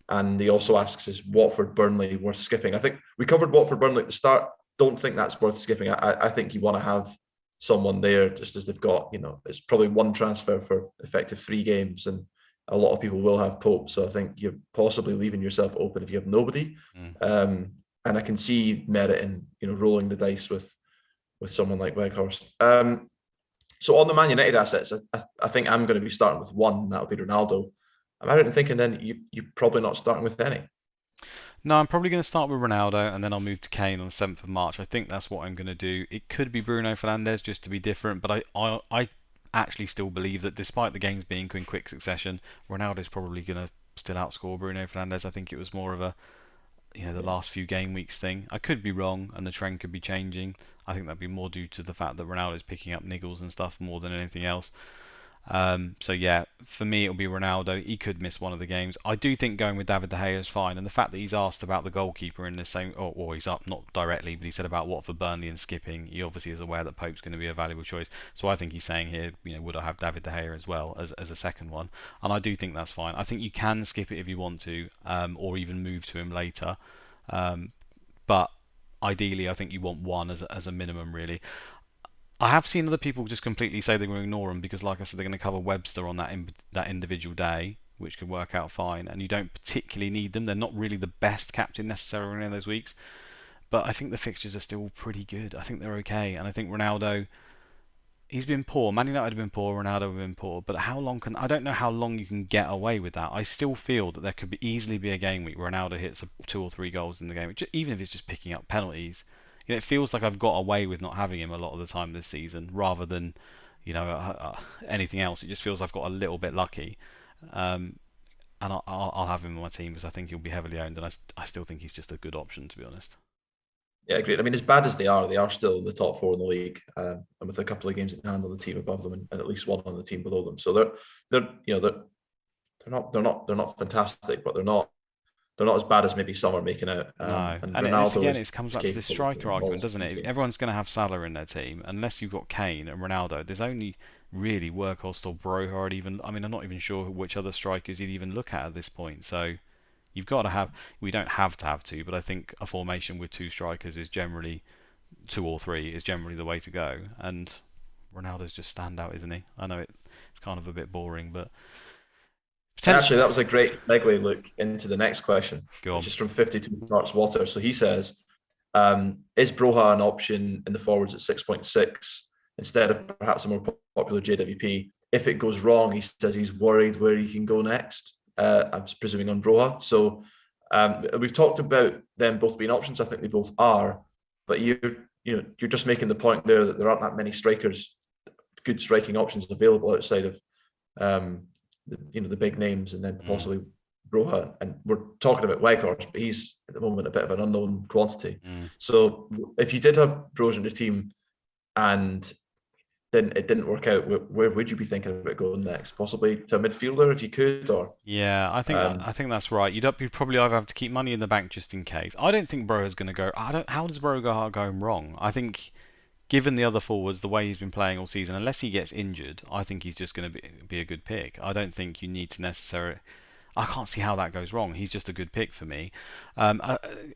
And he also asks, is Watford Burnley worth skipping? I think we covered Watford Burnley at the start. Don't think that's worth skipping. I think you want to have someone there, just as they've got, it's probably 1 transfer for effective 3 games, and a lot of people will have Pope. So I think you're possibly leaving yourself open if you have nobody. And I can see merit in, rolling the dice with someone like Weghorst. So on the Man United assets, I think I'm going to be starting with 1. That'll be Ronaldo. I'm right in thinking then you're probably not starting with any. No, I'm probably going to start with Ronaldo and then I'll move to Kane on the 7th of March. I think that's what I'm going to do. It could be Bruno Fernandes just to be different, but I actually still believe that despite the games being in quick succession, Ronaldo's probably going to still outscore Bruno Fernandes. I think it was more of a the last few game weeks thing. I could be wrong and the trend could be changing. I think that'd be more due to the fact that Ronaldo's picking up niggles and stuff more than anything else. So yeah, for me it'll be Ronaldo. He could miss one of the games. I do think going with David De Gea is fine, and the fact that he's asked about the goalkeeper in the same, or he's up not directly, but he said about Watford, Burnley, and skipping. He obviously is aware that Pope's going to be a valuable choice. So I think he's saying here, would I have David De Gea as well as a second one? And I do think that's fine. I think you can skip it if you want to, or even move to him later. But ideally, I think you want 1 as a minimum, really. I have seen other people just completely say they're going to ignore them because, like I said, they're going to cover Webster on that individual day, which could work out fine. And you don't particularly need them. They're not really the best captain necessarily in those weeks. But I think the fixtures are still pretty good. I think they're okay. And I think Ronaldo, he's been poor. Man United have been poor. Ronaldo have been poor. But I don't know how long you can get away with that. I still feel that there could easily be a game week where Ronaldo hits 2 or 3 goals in the game, even if it's just picking up penalties. It feels like I've got away with not having him a lot of the time this season, rather than, anything else. It just feels I've got a little bit lucky, and I'll have him on my team because I think he'll be heavily owned, and I still think he's just a good option, to be honest. Yeah, great. I mean, as bad as they are still in the top 4 in the league, and with a couple of games in hand on the team above them, and at least 1 on the team below them. So they're not fantastic, but they're not as bad as maybe some are making out. No, and it comes back to the striker argument, doesn't it? Everyone's going to have Salah in their team, unless you've got Kane and Ronaldo. There's only really Weghorst or Broja. I'm not even sure which other strikers you'd even look at this point. So, You've got to have. We don't have to have two, but I think a formation with two strikers is generally two or three is generally the way to go. And Ronaldo's just standout, isn't he? I know it's kind of a bit boring, but And actually, potentially. that was a great segue, Luke, into the next question, Go which on. is from 52 Starts Water. So he says, is Broha an option in the forwards at 6.6 instead of perhaps a more popular JWP? If it goes wrong, he says he's worried where he can go next. I'm presuming on Broha. So we've talked about them both being options. I think they both are, but you're just making the point there that there aren't that many strikers, good striking options available outside of the big names, and then Mm, possibly Broha. And we're talking about Weghorst, but he's at the moment a bit of an unknown quantity. mm. So if you did have Broja in the team and then it didn't work out, where would you be thinking about going next? Possibly to a midfielder if you could, or Yeah, um, I think that's right. You'd probably either have to keep money in the bank just in case. I don't think Broha's going to go. I don't. How does Broha go going wrong? I think given the other forwards, the way he's been playing all season, unless he gets injured, I think he's just going to be a good pick. I don't think you need to necessarily. I can't see how that goes wrong. He's just a good pick for me.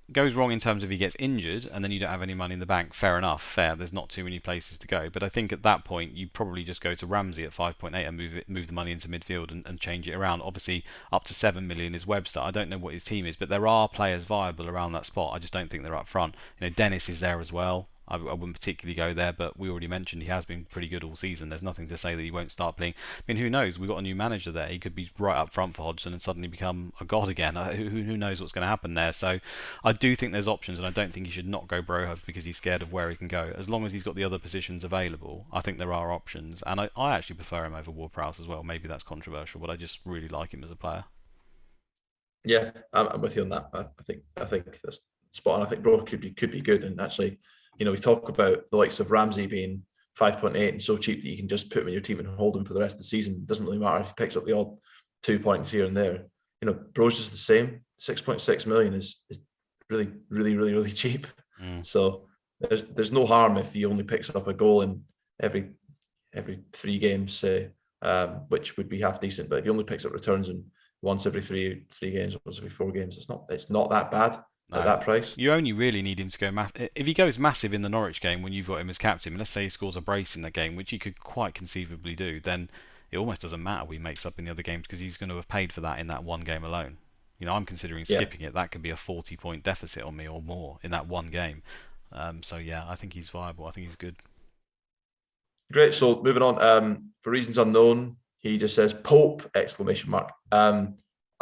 Goes wrong in terms of he gets injured and then you don't have any money in the bank. Fair enough, fair. There's not too many places to go. But I think at that point you probably just go to Ramsey at 5.8 and move the money into midfield and change it around. Obviously, up to 7 million is Webster. I don't know what his team is, but there are players viable around that spot. I just don't think they're up front. Dennis is there as well. I wouldn't particularly go there, but we already mentioned he has been pretty good all season. There's nothing to say that he won't start playing. I mean, who knows? We've got a new manager there. He could be right up front for Hodgson and suddenly become a god again. Who knows what's going to happen there? So I do think there's options, and I don't think he should not go Broha because he's scared of where he can go. As long as he's got the other positions available, I think there are options. And I actually prefer him over Ward-Prowse as well. Maybe that's controversial, but I just really like him as a player. yeah, I'm with you on that. I think that's spot on. I think Broha could be good, and actually, we talk about the likes of Ramsey being 5.8 and so cheap that you can just put him in your team and hold him for the rest of the season. It doesn't really matter if he picks up the odd 2 points here and there. Bro's is the same. 6.6 million is really, really, really, really cheap. Mm. So there's no harm if he only picks up a goal in every 3 games, say, which would be half decent. But if he only picks up returns in once every three games, once every 4 games, it's not that bad at No, that price. you only really need him to go if he goes massive in the Norwich game when you've got him as captain. Let's say he scores a brace in the game, which he could quite conceivably do. Then it almost doesn't matter what he makes up in the other games because he's going to have paid for that in that one game alone. I'm considering Yeah, skipping it. That could be a 40-point deficit on me or more in that one game. So yeah, I think he's viable. I think he's good. great. So moving on. For reasons unknown, he just says Pope exclamation mark.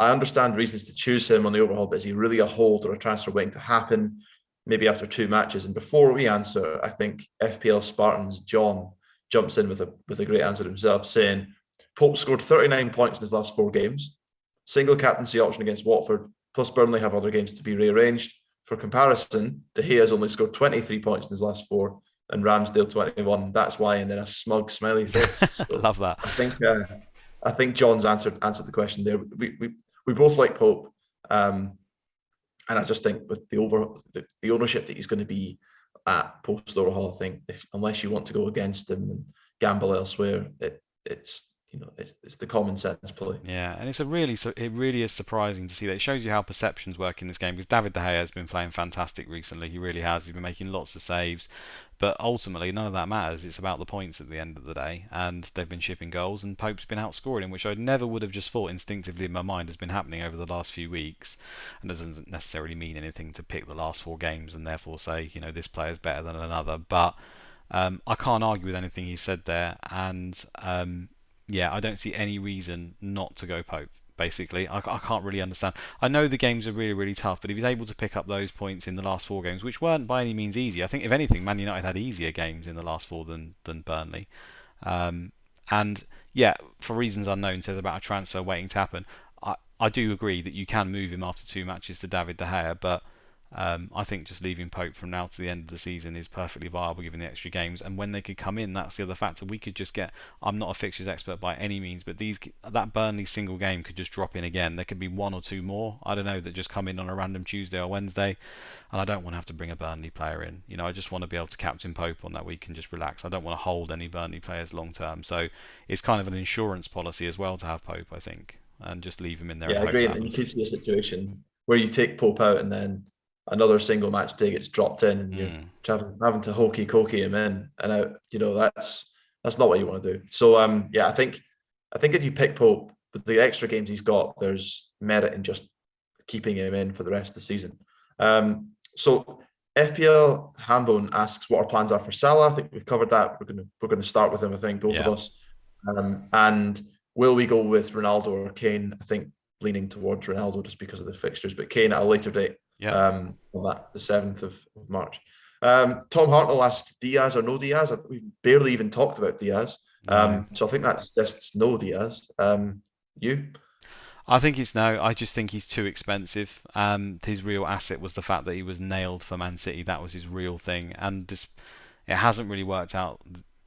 I understand reasons to choose him on the overhaul, but is he really a hold or a transfer waiting to happen? Maybe after 2 matches. And before we answer, I think FPL Spartans John jumps in with a great answer himself, saying Pope scored 39 points in his last 4 games, single captaincy option against Watford, plus Burnley have other games to be rearranged. For comparison, De Gea has only scored 23 points in his last 4, and Ramsdale 21. That's why, and then a smug smiley face. So Love that. I think John's answered the question there. We both like Pope, and I just think with the ownership that he's going to be at post overhaul, I think unless you want to go against him and gamble elsewhere, it's the common sense play. Yeah, and it really is surprising to see that. It shows you how perceptions work in this game because David De Gea has been playing fantastic recently. He really has. He's been making lots of saves, but ultimately none of that matters. It's about the points at the end of the day, and they've been shipping goals, and Pope's been outscoring him, which I never would have just thought instinctively in my mind has been happening over the last few weeks, and doesn't necessarily mean anything to pick the last 4 games and therefore say this player's better than another, but. I can't argue with anything he said there, and yeah, I don't see any reason not to go Pope. Basically, I can't really understand. I know the games are really, really tough, but if he's able to pick up those points in the last 4 games, which weren't by any means easy, I think if anything, Man United had easier games in the last 4 than Burnley. Um, and yeah, for reasons unknown, says about a transfer waiting to happen. I do agree that you can move him after 2 matches to David De Gea, but I think just leaving Pope from now to the end of the season is perfectly viable given the extra games. And when they could come in, that's the other factor. We could just get. I'm not a fixtures expert by any means, but that Burnley single game could just drop in again. There could be 1 or 2 more. I don't know that just come in on a random Tuesday or Wednesday, and I don't want to have to bring a Burnley player in. I just want to be able to captain Pope on that week and just relax. I don't want to hold any Burnley players long term. So it's kind of an insurance policy as well to have Pope, I think, and just leave him in there Yeah, and I hope agree. that And you happens. could see a situation. where you take Pope out and then another single match day gets dropped in and you're Mm. having to hokey cokey him in and out. That's not what you want to do. So yeah, I think if you pick Pope with the extra games he's got, there's merit in just keeping him in for the rest of the season. So FPL Hambone asks what our plans are for Salah. I think we've covered that. We're gonna start with him. I think both of Yeah. us. And will we go with Ronaldo or Kane? I think leaning towards Ronaldo just because of the fixtures, but Kane at a later date. Yeah. On that the 7th of March. Tom Hartnell asks Diaz or no Diaz. We've barely even talked about Diaz. No. So I think that suggests no Diaz. You? I think it's no. I just think he's too expensive. His real asset was the fact that he was nailed for Man City. That was his real thing, and just it hasn't really worked out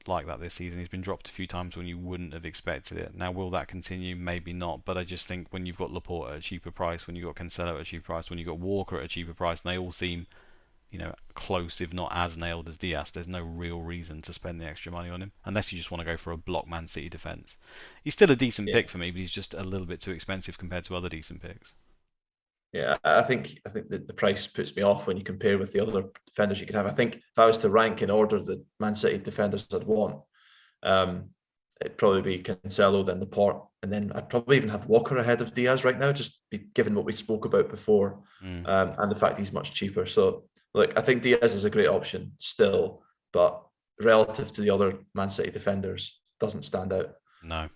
like that this season. He's been dropped a few times when you wouldn't have expected it. Now, will that continue? Maybe not. But I just think when you've got Laporte at a cheaper price, when you've got Cancelo at a cheaper price, when you've got Walker at a cheaper price, and they all seem close, if not as nailed as Diaz, there's no real reason to spend the extra money on him, unless you just want to go for a block Man City defence. He's still a decent Yeah. pick for me, but he's just a little bit too expensive compared to other decent picks. Yeah, I think that the price puts me off when you compare with the other defenders you could have. I think if I was to rank in order the Man City defenders I'd want, it'd probably be Cancelo, then Laporte, and then I'd probably even have Walker ahead of Diaz right now, just given what we spoke about before, and the fact he's much cheaper. So, look, I think Diaz is a great option still, but relative to the other Man City defenders, doesn't stand out. No.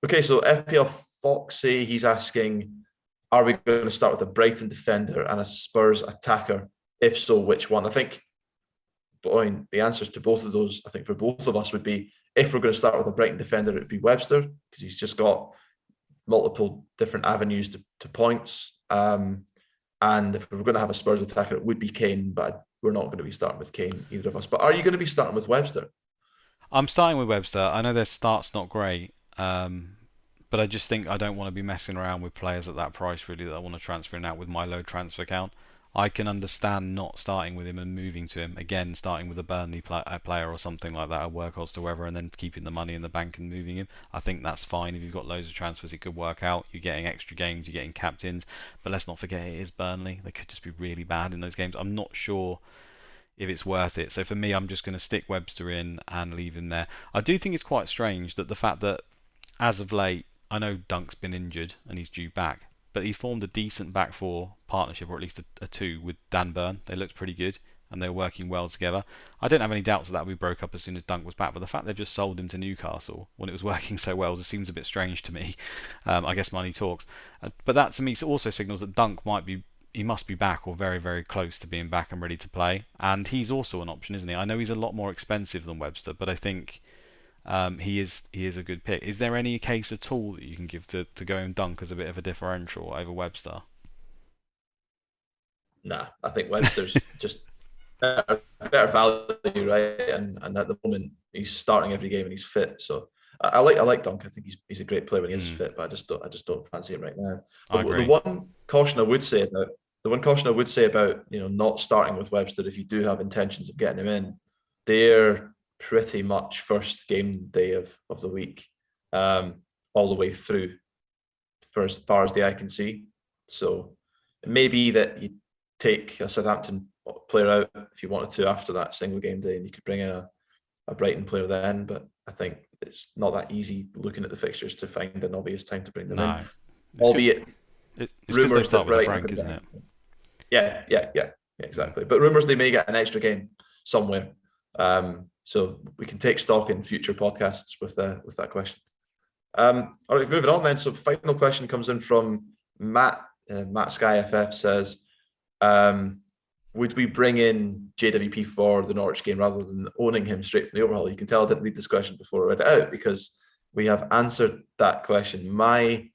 Okay, so FPL Foxy, he's asking, are we going to start with a Brighton defender and a Spurs attacker? If so, which one? I think, boy, the answers to both of those, I think for both of us would be, if we're going to start with a Brighton defender, it would be Webster, because he's just got multiple different avenues to points. And if we're going to have a Spurs attacker, it would be Kane, but we're not going to be starting with Kane, either of us. But are you going to be starting with Webster? I'm starting with Webster. I know their start's not great, but I just think I don't want to be messing around with players at that price, really, that I want to transfer in out with my low transfer count. I can understand not starting with him and moving to him. Again, starting with a Burnley player or something like that, a Workhorse or whatever, and then keeping the money in the bank and moving him. I think that's fine. If you've got loads of transfers, it could work out. You're getting extra games, you're getting captains. But let's not forget, it is Burnley. They could just be really bad in those games. I'm not sure if it's worth it. So for me, I'm just going to stick Webster in and leave him there. I do think it's quite strange that the fact that, as of late, I know Dunk's been injured and he's due back, but he formed a decent back four partnership, or at least a two, with Dan Burn. They looked pretty good and they were working well together. I don't have any doubts that we broke up as soon as Dunk was back, but the fact they've just sold him to Newcastle when it was working so well just seems a bit strange to me. I guess money talks. But that to me also signals that Dunk he must be back or very, very close to being back and ready to play. And he's also an option, isn't he? I know he's a lot more expensive than Webster, but I think he is a good pick. Is there any case at all that you can give to going Dunk as a bit of a differential over Webster? Nah, I think Webster's just better value, right? And at the moment, he's starting every game and he's fit. So I like Dunk. I think he's a great player when he is fit, but I just don't fancy him right now. I The agree. one caution I would say about not starting with Webster, if you do have intentions of getting him in, they're pretty much first game day of the week, all the way through for as far as the eye can see. So it may be that you take a Southampton player out if you wanted to after that single game day, and you could bring in a Brighton player then. But I think it's not that easy looking at the fixtures to find an obvious time to bring them No. in. Albeit It's because they rumours that start with a Brighton blank, are isn't going it? to. Yeah, exactly. But rumours they may get an extra game somewhere. So we can take stock in future podcasts with that question. All right, moving on then. So final question comes in from Matt. Matt Sky FF says, would we bring in JWP for the Norwich game rather than owning him straight from the overhaul? You can tell I didn't read this question before I read it out, because we have answered that question. My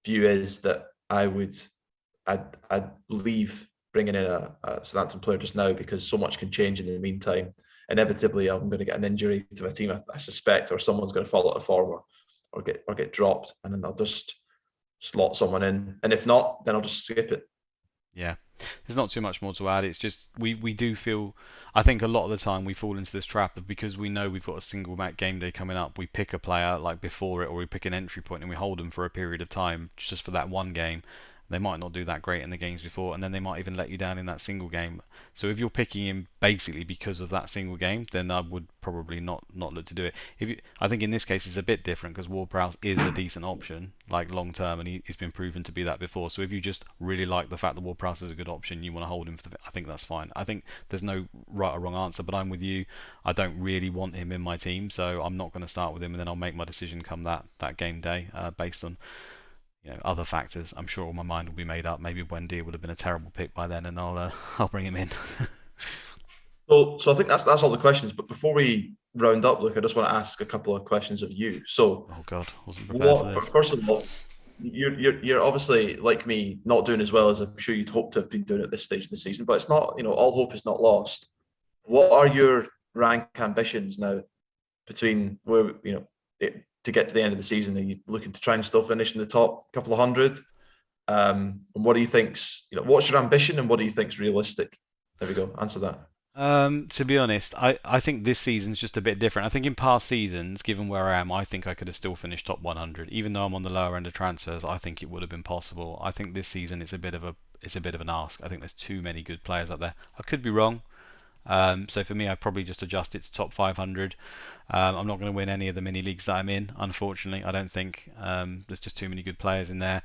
view is that I'd leave bringing in a Southampton player just now, because so much can change in the meantime. Inevitably, I'm going to get an injury to my team, I suspect, or someone's going to fall out of form or get dropped, and then I'll just slot someone in. And if not, then I'll just skip it. Yeah, there's not too much more to add. It's just we do feel, I think a lot of the time we fall into this trap of, because we know we've got a single game day coming up, we pick a player like before it, or we pick an entry point and we hold them for a period of time just for that one game. They might not do that great in the games before, and then they might even let you down in that single game. So if you're picking him basically because of that single game, then I would probably not look to do it. I think in this case it's a bit different because Ward-Prowse is a decent option, like long term, and he's been proven to be that before. So if you just really like the fact that Ward-Prowse is a good option, you want to hold him I think that's fine. I think there's no right or wrong answer, but I'm with you. I don't really want him in my team, so I'm not going to start with him, and then I'll make my decision come that game day based on other factors. I'm sure my mind will be made up. Maybe Wendy would have been a terrible pick by then, and I'll bring him in. So I think that's all the questions. But before we round up, look, I just want to ask a couple of questions of you. So, Oh God, wasn't prepared for this. first of all, you're obviously like me, not doing as well as I'm sure you'd hope to have been doing at this stage in the season. But it's not, all hope is not lost. What are your rank ambitions now between where to get to the end of the season? Are you looking to try and still finish in the top couple of hundred? And what do you think's what's your ambition and what do you think's realistic? There we go. Answer that. To be honest, I think this season's just a bit different. I think in past seasons, given where I am, I think I could have still finished top 100. Even though I'm on the lower end of transfers, I think it would have been possible. I think this season it's a bit of an ask. I think there's too many good players up there. I could be wrong. So for me, I'd probably just adjust it to top 500. I'm not going to win any of the mini leagues that I'm in, unfortunately. I don't think there's just too many good players in there.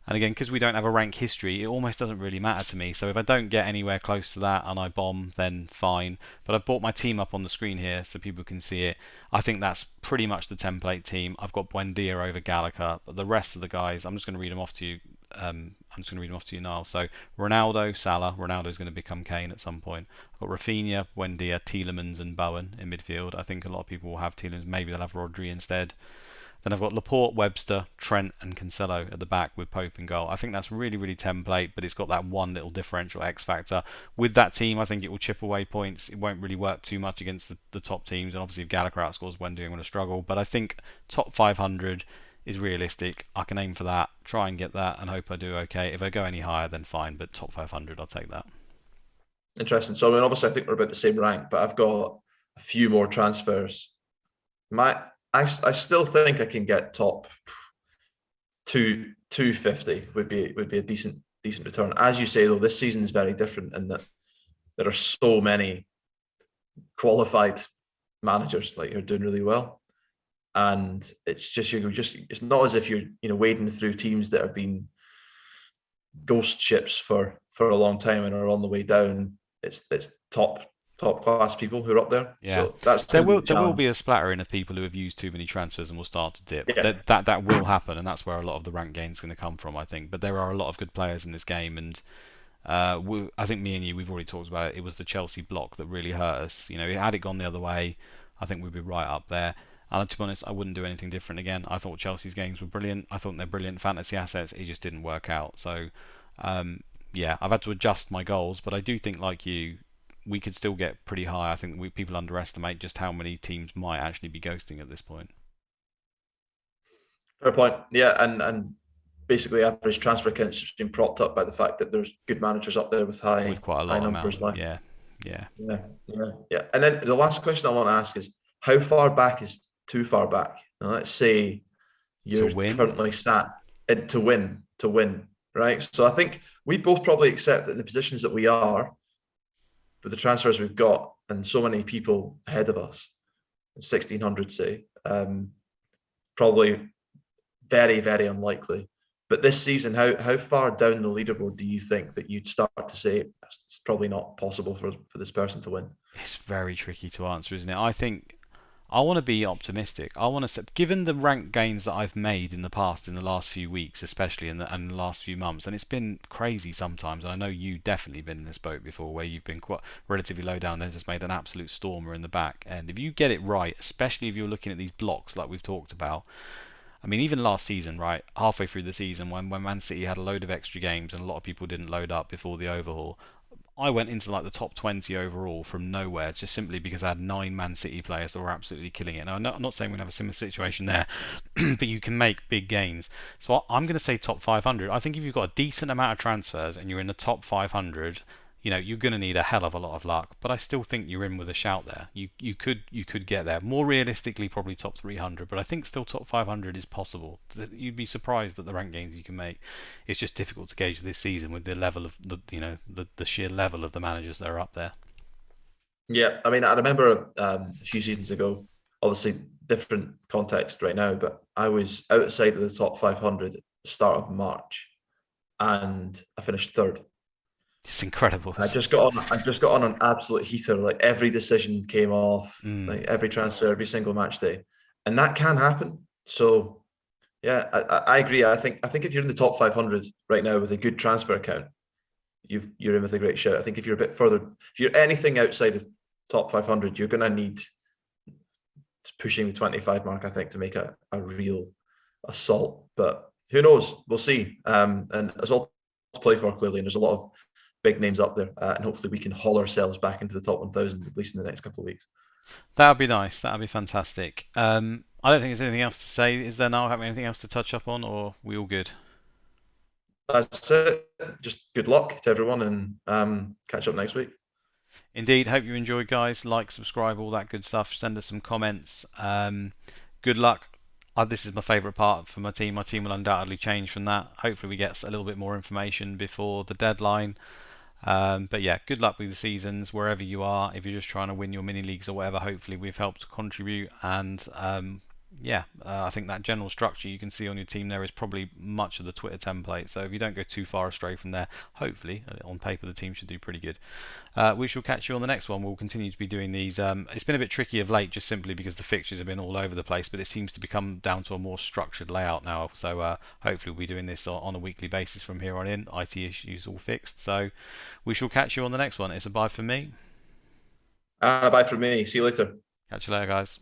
And again, because we don't have a rank history, it almost doesn't really matter to me. So if I don't get anywhere close to that and I bomb, then fine. But I've brought my team up on the screen here so people can see it. I think that's pretty much the template team. I've got Buendia over Gallagher, but the rest of the guys, I'm just going to read them off to you. Niall. So Ronaldo, Salah. Ronaldo's going to become Kane at some point. I've got Rafinha, Buendia, Tielemans, and Bowen in midfield. I think a lot of people will have Tielemans. Maybe they'll have Rodri instead. Then I've got Laporte, Webster, Trent, and Cancelo at the back with Pope in goal. I think that's really, really template, but it's got that one little differential X factor. With that team, I think it will chip away points. It won't really work too much against the top teams, and obviously if Gallagher outscores Wendy, I'm going to struggle. But I think top 500 is realistic. I can aim for that, try and get that, and hope I do okay. If I go any higher, then fine, but top 500, I'll take that. Interesting. So, I mean, obviously, I think we're about the same rank, but I've got a few more transfers. I still think I can get top 250 would be a decent return. As you say, though, this season is very different in that there are so many qualified managers who are doing really well, and it's not as if you're wading through teams that have been ghost ships for a long time and are on the way down. It's top class people who are up there. Yeah. So that's there will be a splattering of people who have used too many transfers and will start to dip. Yeah. That will happen, and that's where a lot of the rank gain is going to come from, I think. But there are a lot of good players in this game, and I think me and you, we've already talked about it. It was the Chelsea block that really hurt us. Had it gone the other way, I think we'd be right up there. And to be honest, I wouldn't do anything different again. I thought Chelsea's games were brilliant. I thought they're brilliant fantasy assets. It just didn't work out. So, yeah, I've had to adjust my goals, but I do think, like you, we could still get pretty high. I think people underestimate just how many teams might actually be ghosting at this point. Fair point. Yeah, and basically average transfer accounts has been propped up by the fact that there's good managers up there with quite a lot of numbers. Yeah. And then the last question I want to ask is, how far back is too far back? Now, let's say you're currently sat to win, right? So I think we both probably accept that in the positions that we are, with the transfers we've got and so many people ahead of us, 1,600 say, probably very, very unlikely. But this season, how far down the leaderboard do you think that you'd start to say it's probably not possible for this person to win? It's very tricky to answer, isn't it? I think I want to be optimistic. I want to, given the rank gains that I've made in the past, in the last few weeks, especially in the last few months, and it's been crazy sometimes. And I know you've definitely been in this boat before, where you've been quite relatively low down, then just made an absolute stormer in the back. And if you get it right, especially if you're looking at these blocks like we've talked about. I mean, even last season, right, halfway through the season, when Man City had a load of extra games and a lot of people didn't load up before the overhaul, I went into like the top 20 overall from nowhere, just simply because I had 9 Man City players that were absolutely killing it. Now, I'm not saying we're going to have a similar situation there, but you can make big gains. So I'm going to say top 500. I think if you've got a decent amount of transfers and you're in the top 500, you're going to need a hell of a lot of luck, but I still think you're in with a shout there. You could get there. More realistically, probably top 300, but I think still top 500 is possible. You'd be surprised at the rank gains you can make. It's just difficult to gauge this season with the level of the sheer level of the managers that are up there. Yeah, I mean, I remember a few seasons ago, obviously different context right now, but I was outside of the top 500 at the start of March, and I finished third. It's incredible. I just got on an absolute heater. Like every decision came off, Mm. like every transfer, every single match day, and that can happen. So yeah, I agree. I think if you're in the top 500 right now with a good transfer account, you're in with a great shout. I think if you're a bit further, if you're anything outside of top 500, you're going to need pushing the 25 mark, I think, to make a real assault. But who knows? We'll see. And there's all to play for, clearly, and there's a lot of big names up there. And hopefully we can haul ourselves back into the top 1,000, at least in the next couple of weeks. That would be nice. That would be fantastic. I don't think there's anything else to say. Is there now? Have anything else to touch up on, or we all good? That's it. Just good luck to everyone, and catch up next week. Indeed. Hope you enjoyed, guys. Like, subscribe, all that good stuff. Send us some comments. Good luck. This is my favourite part for my team. My team will undoubtedly change from that. Hopefully, we get a little bit more information before the deadline. But yeah, good luck with the seasons wherever you are. If you're just trying to win your mini leagues or whatever, hopefully we've helped contribute. And I think that general structure you can see on your team there is probably much of the Twitter template. So if you don't go too far astray from there, hopefully on paper the team should do pretty good. We shall catch you on the next one. We'll continue to be doing these. It's been a bit tricky of late just simply because the fixtures have been all over the place, but it seems to become down to a more structured layout now. So hopefully we'll be doing this on a weekly basis from here on in. IT issues all fixed. So we shall catch you on the next one. It's a bye from me. Bye from me. See you later. Catch you later, guys.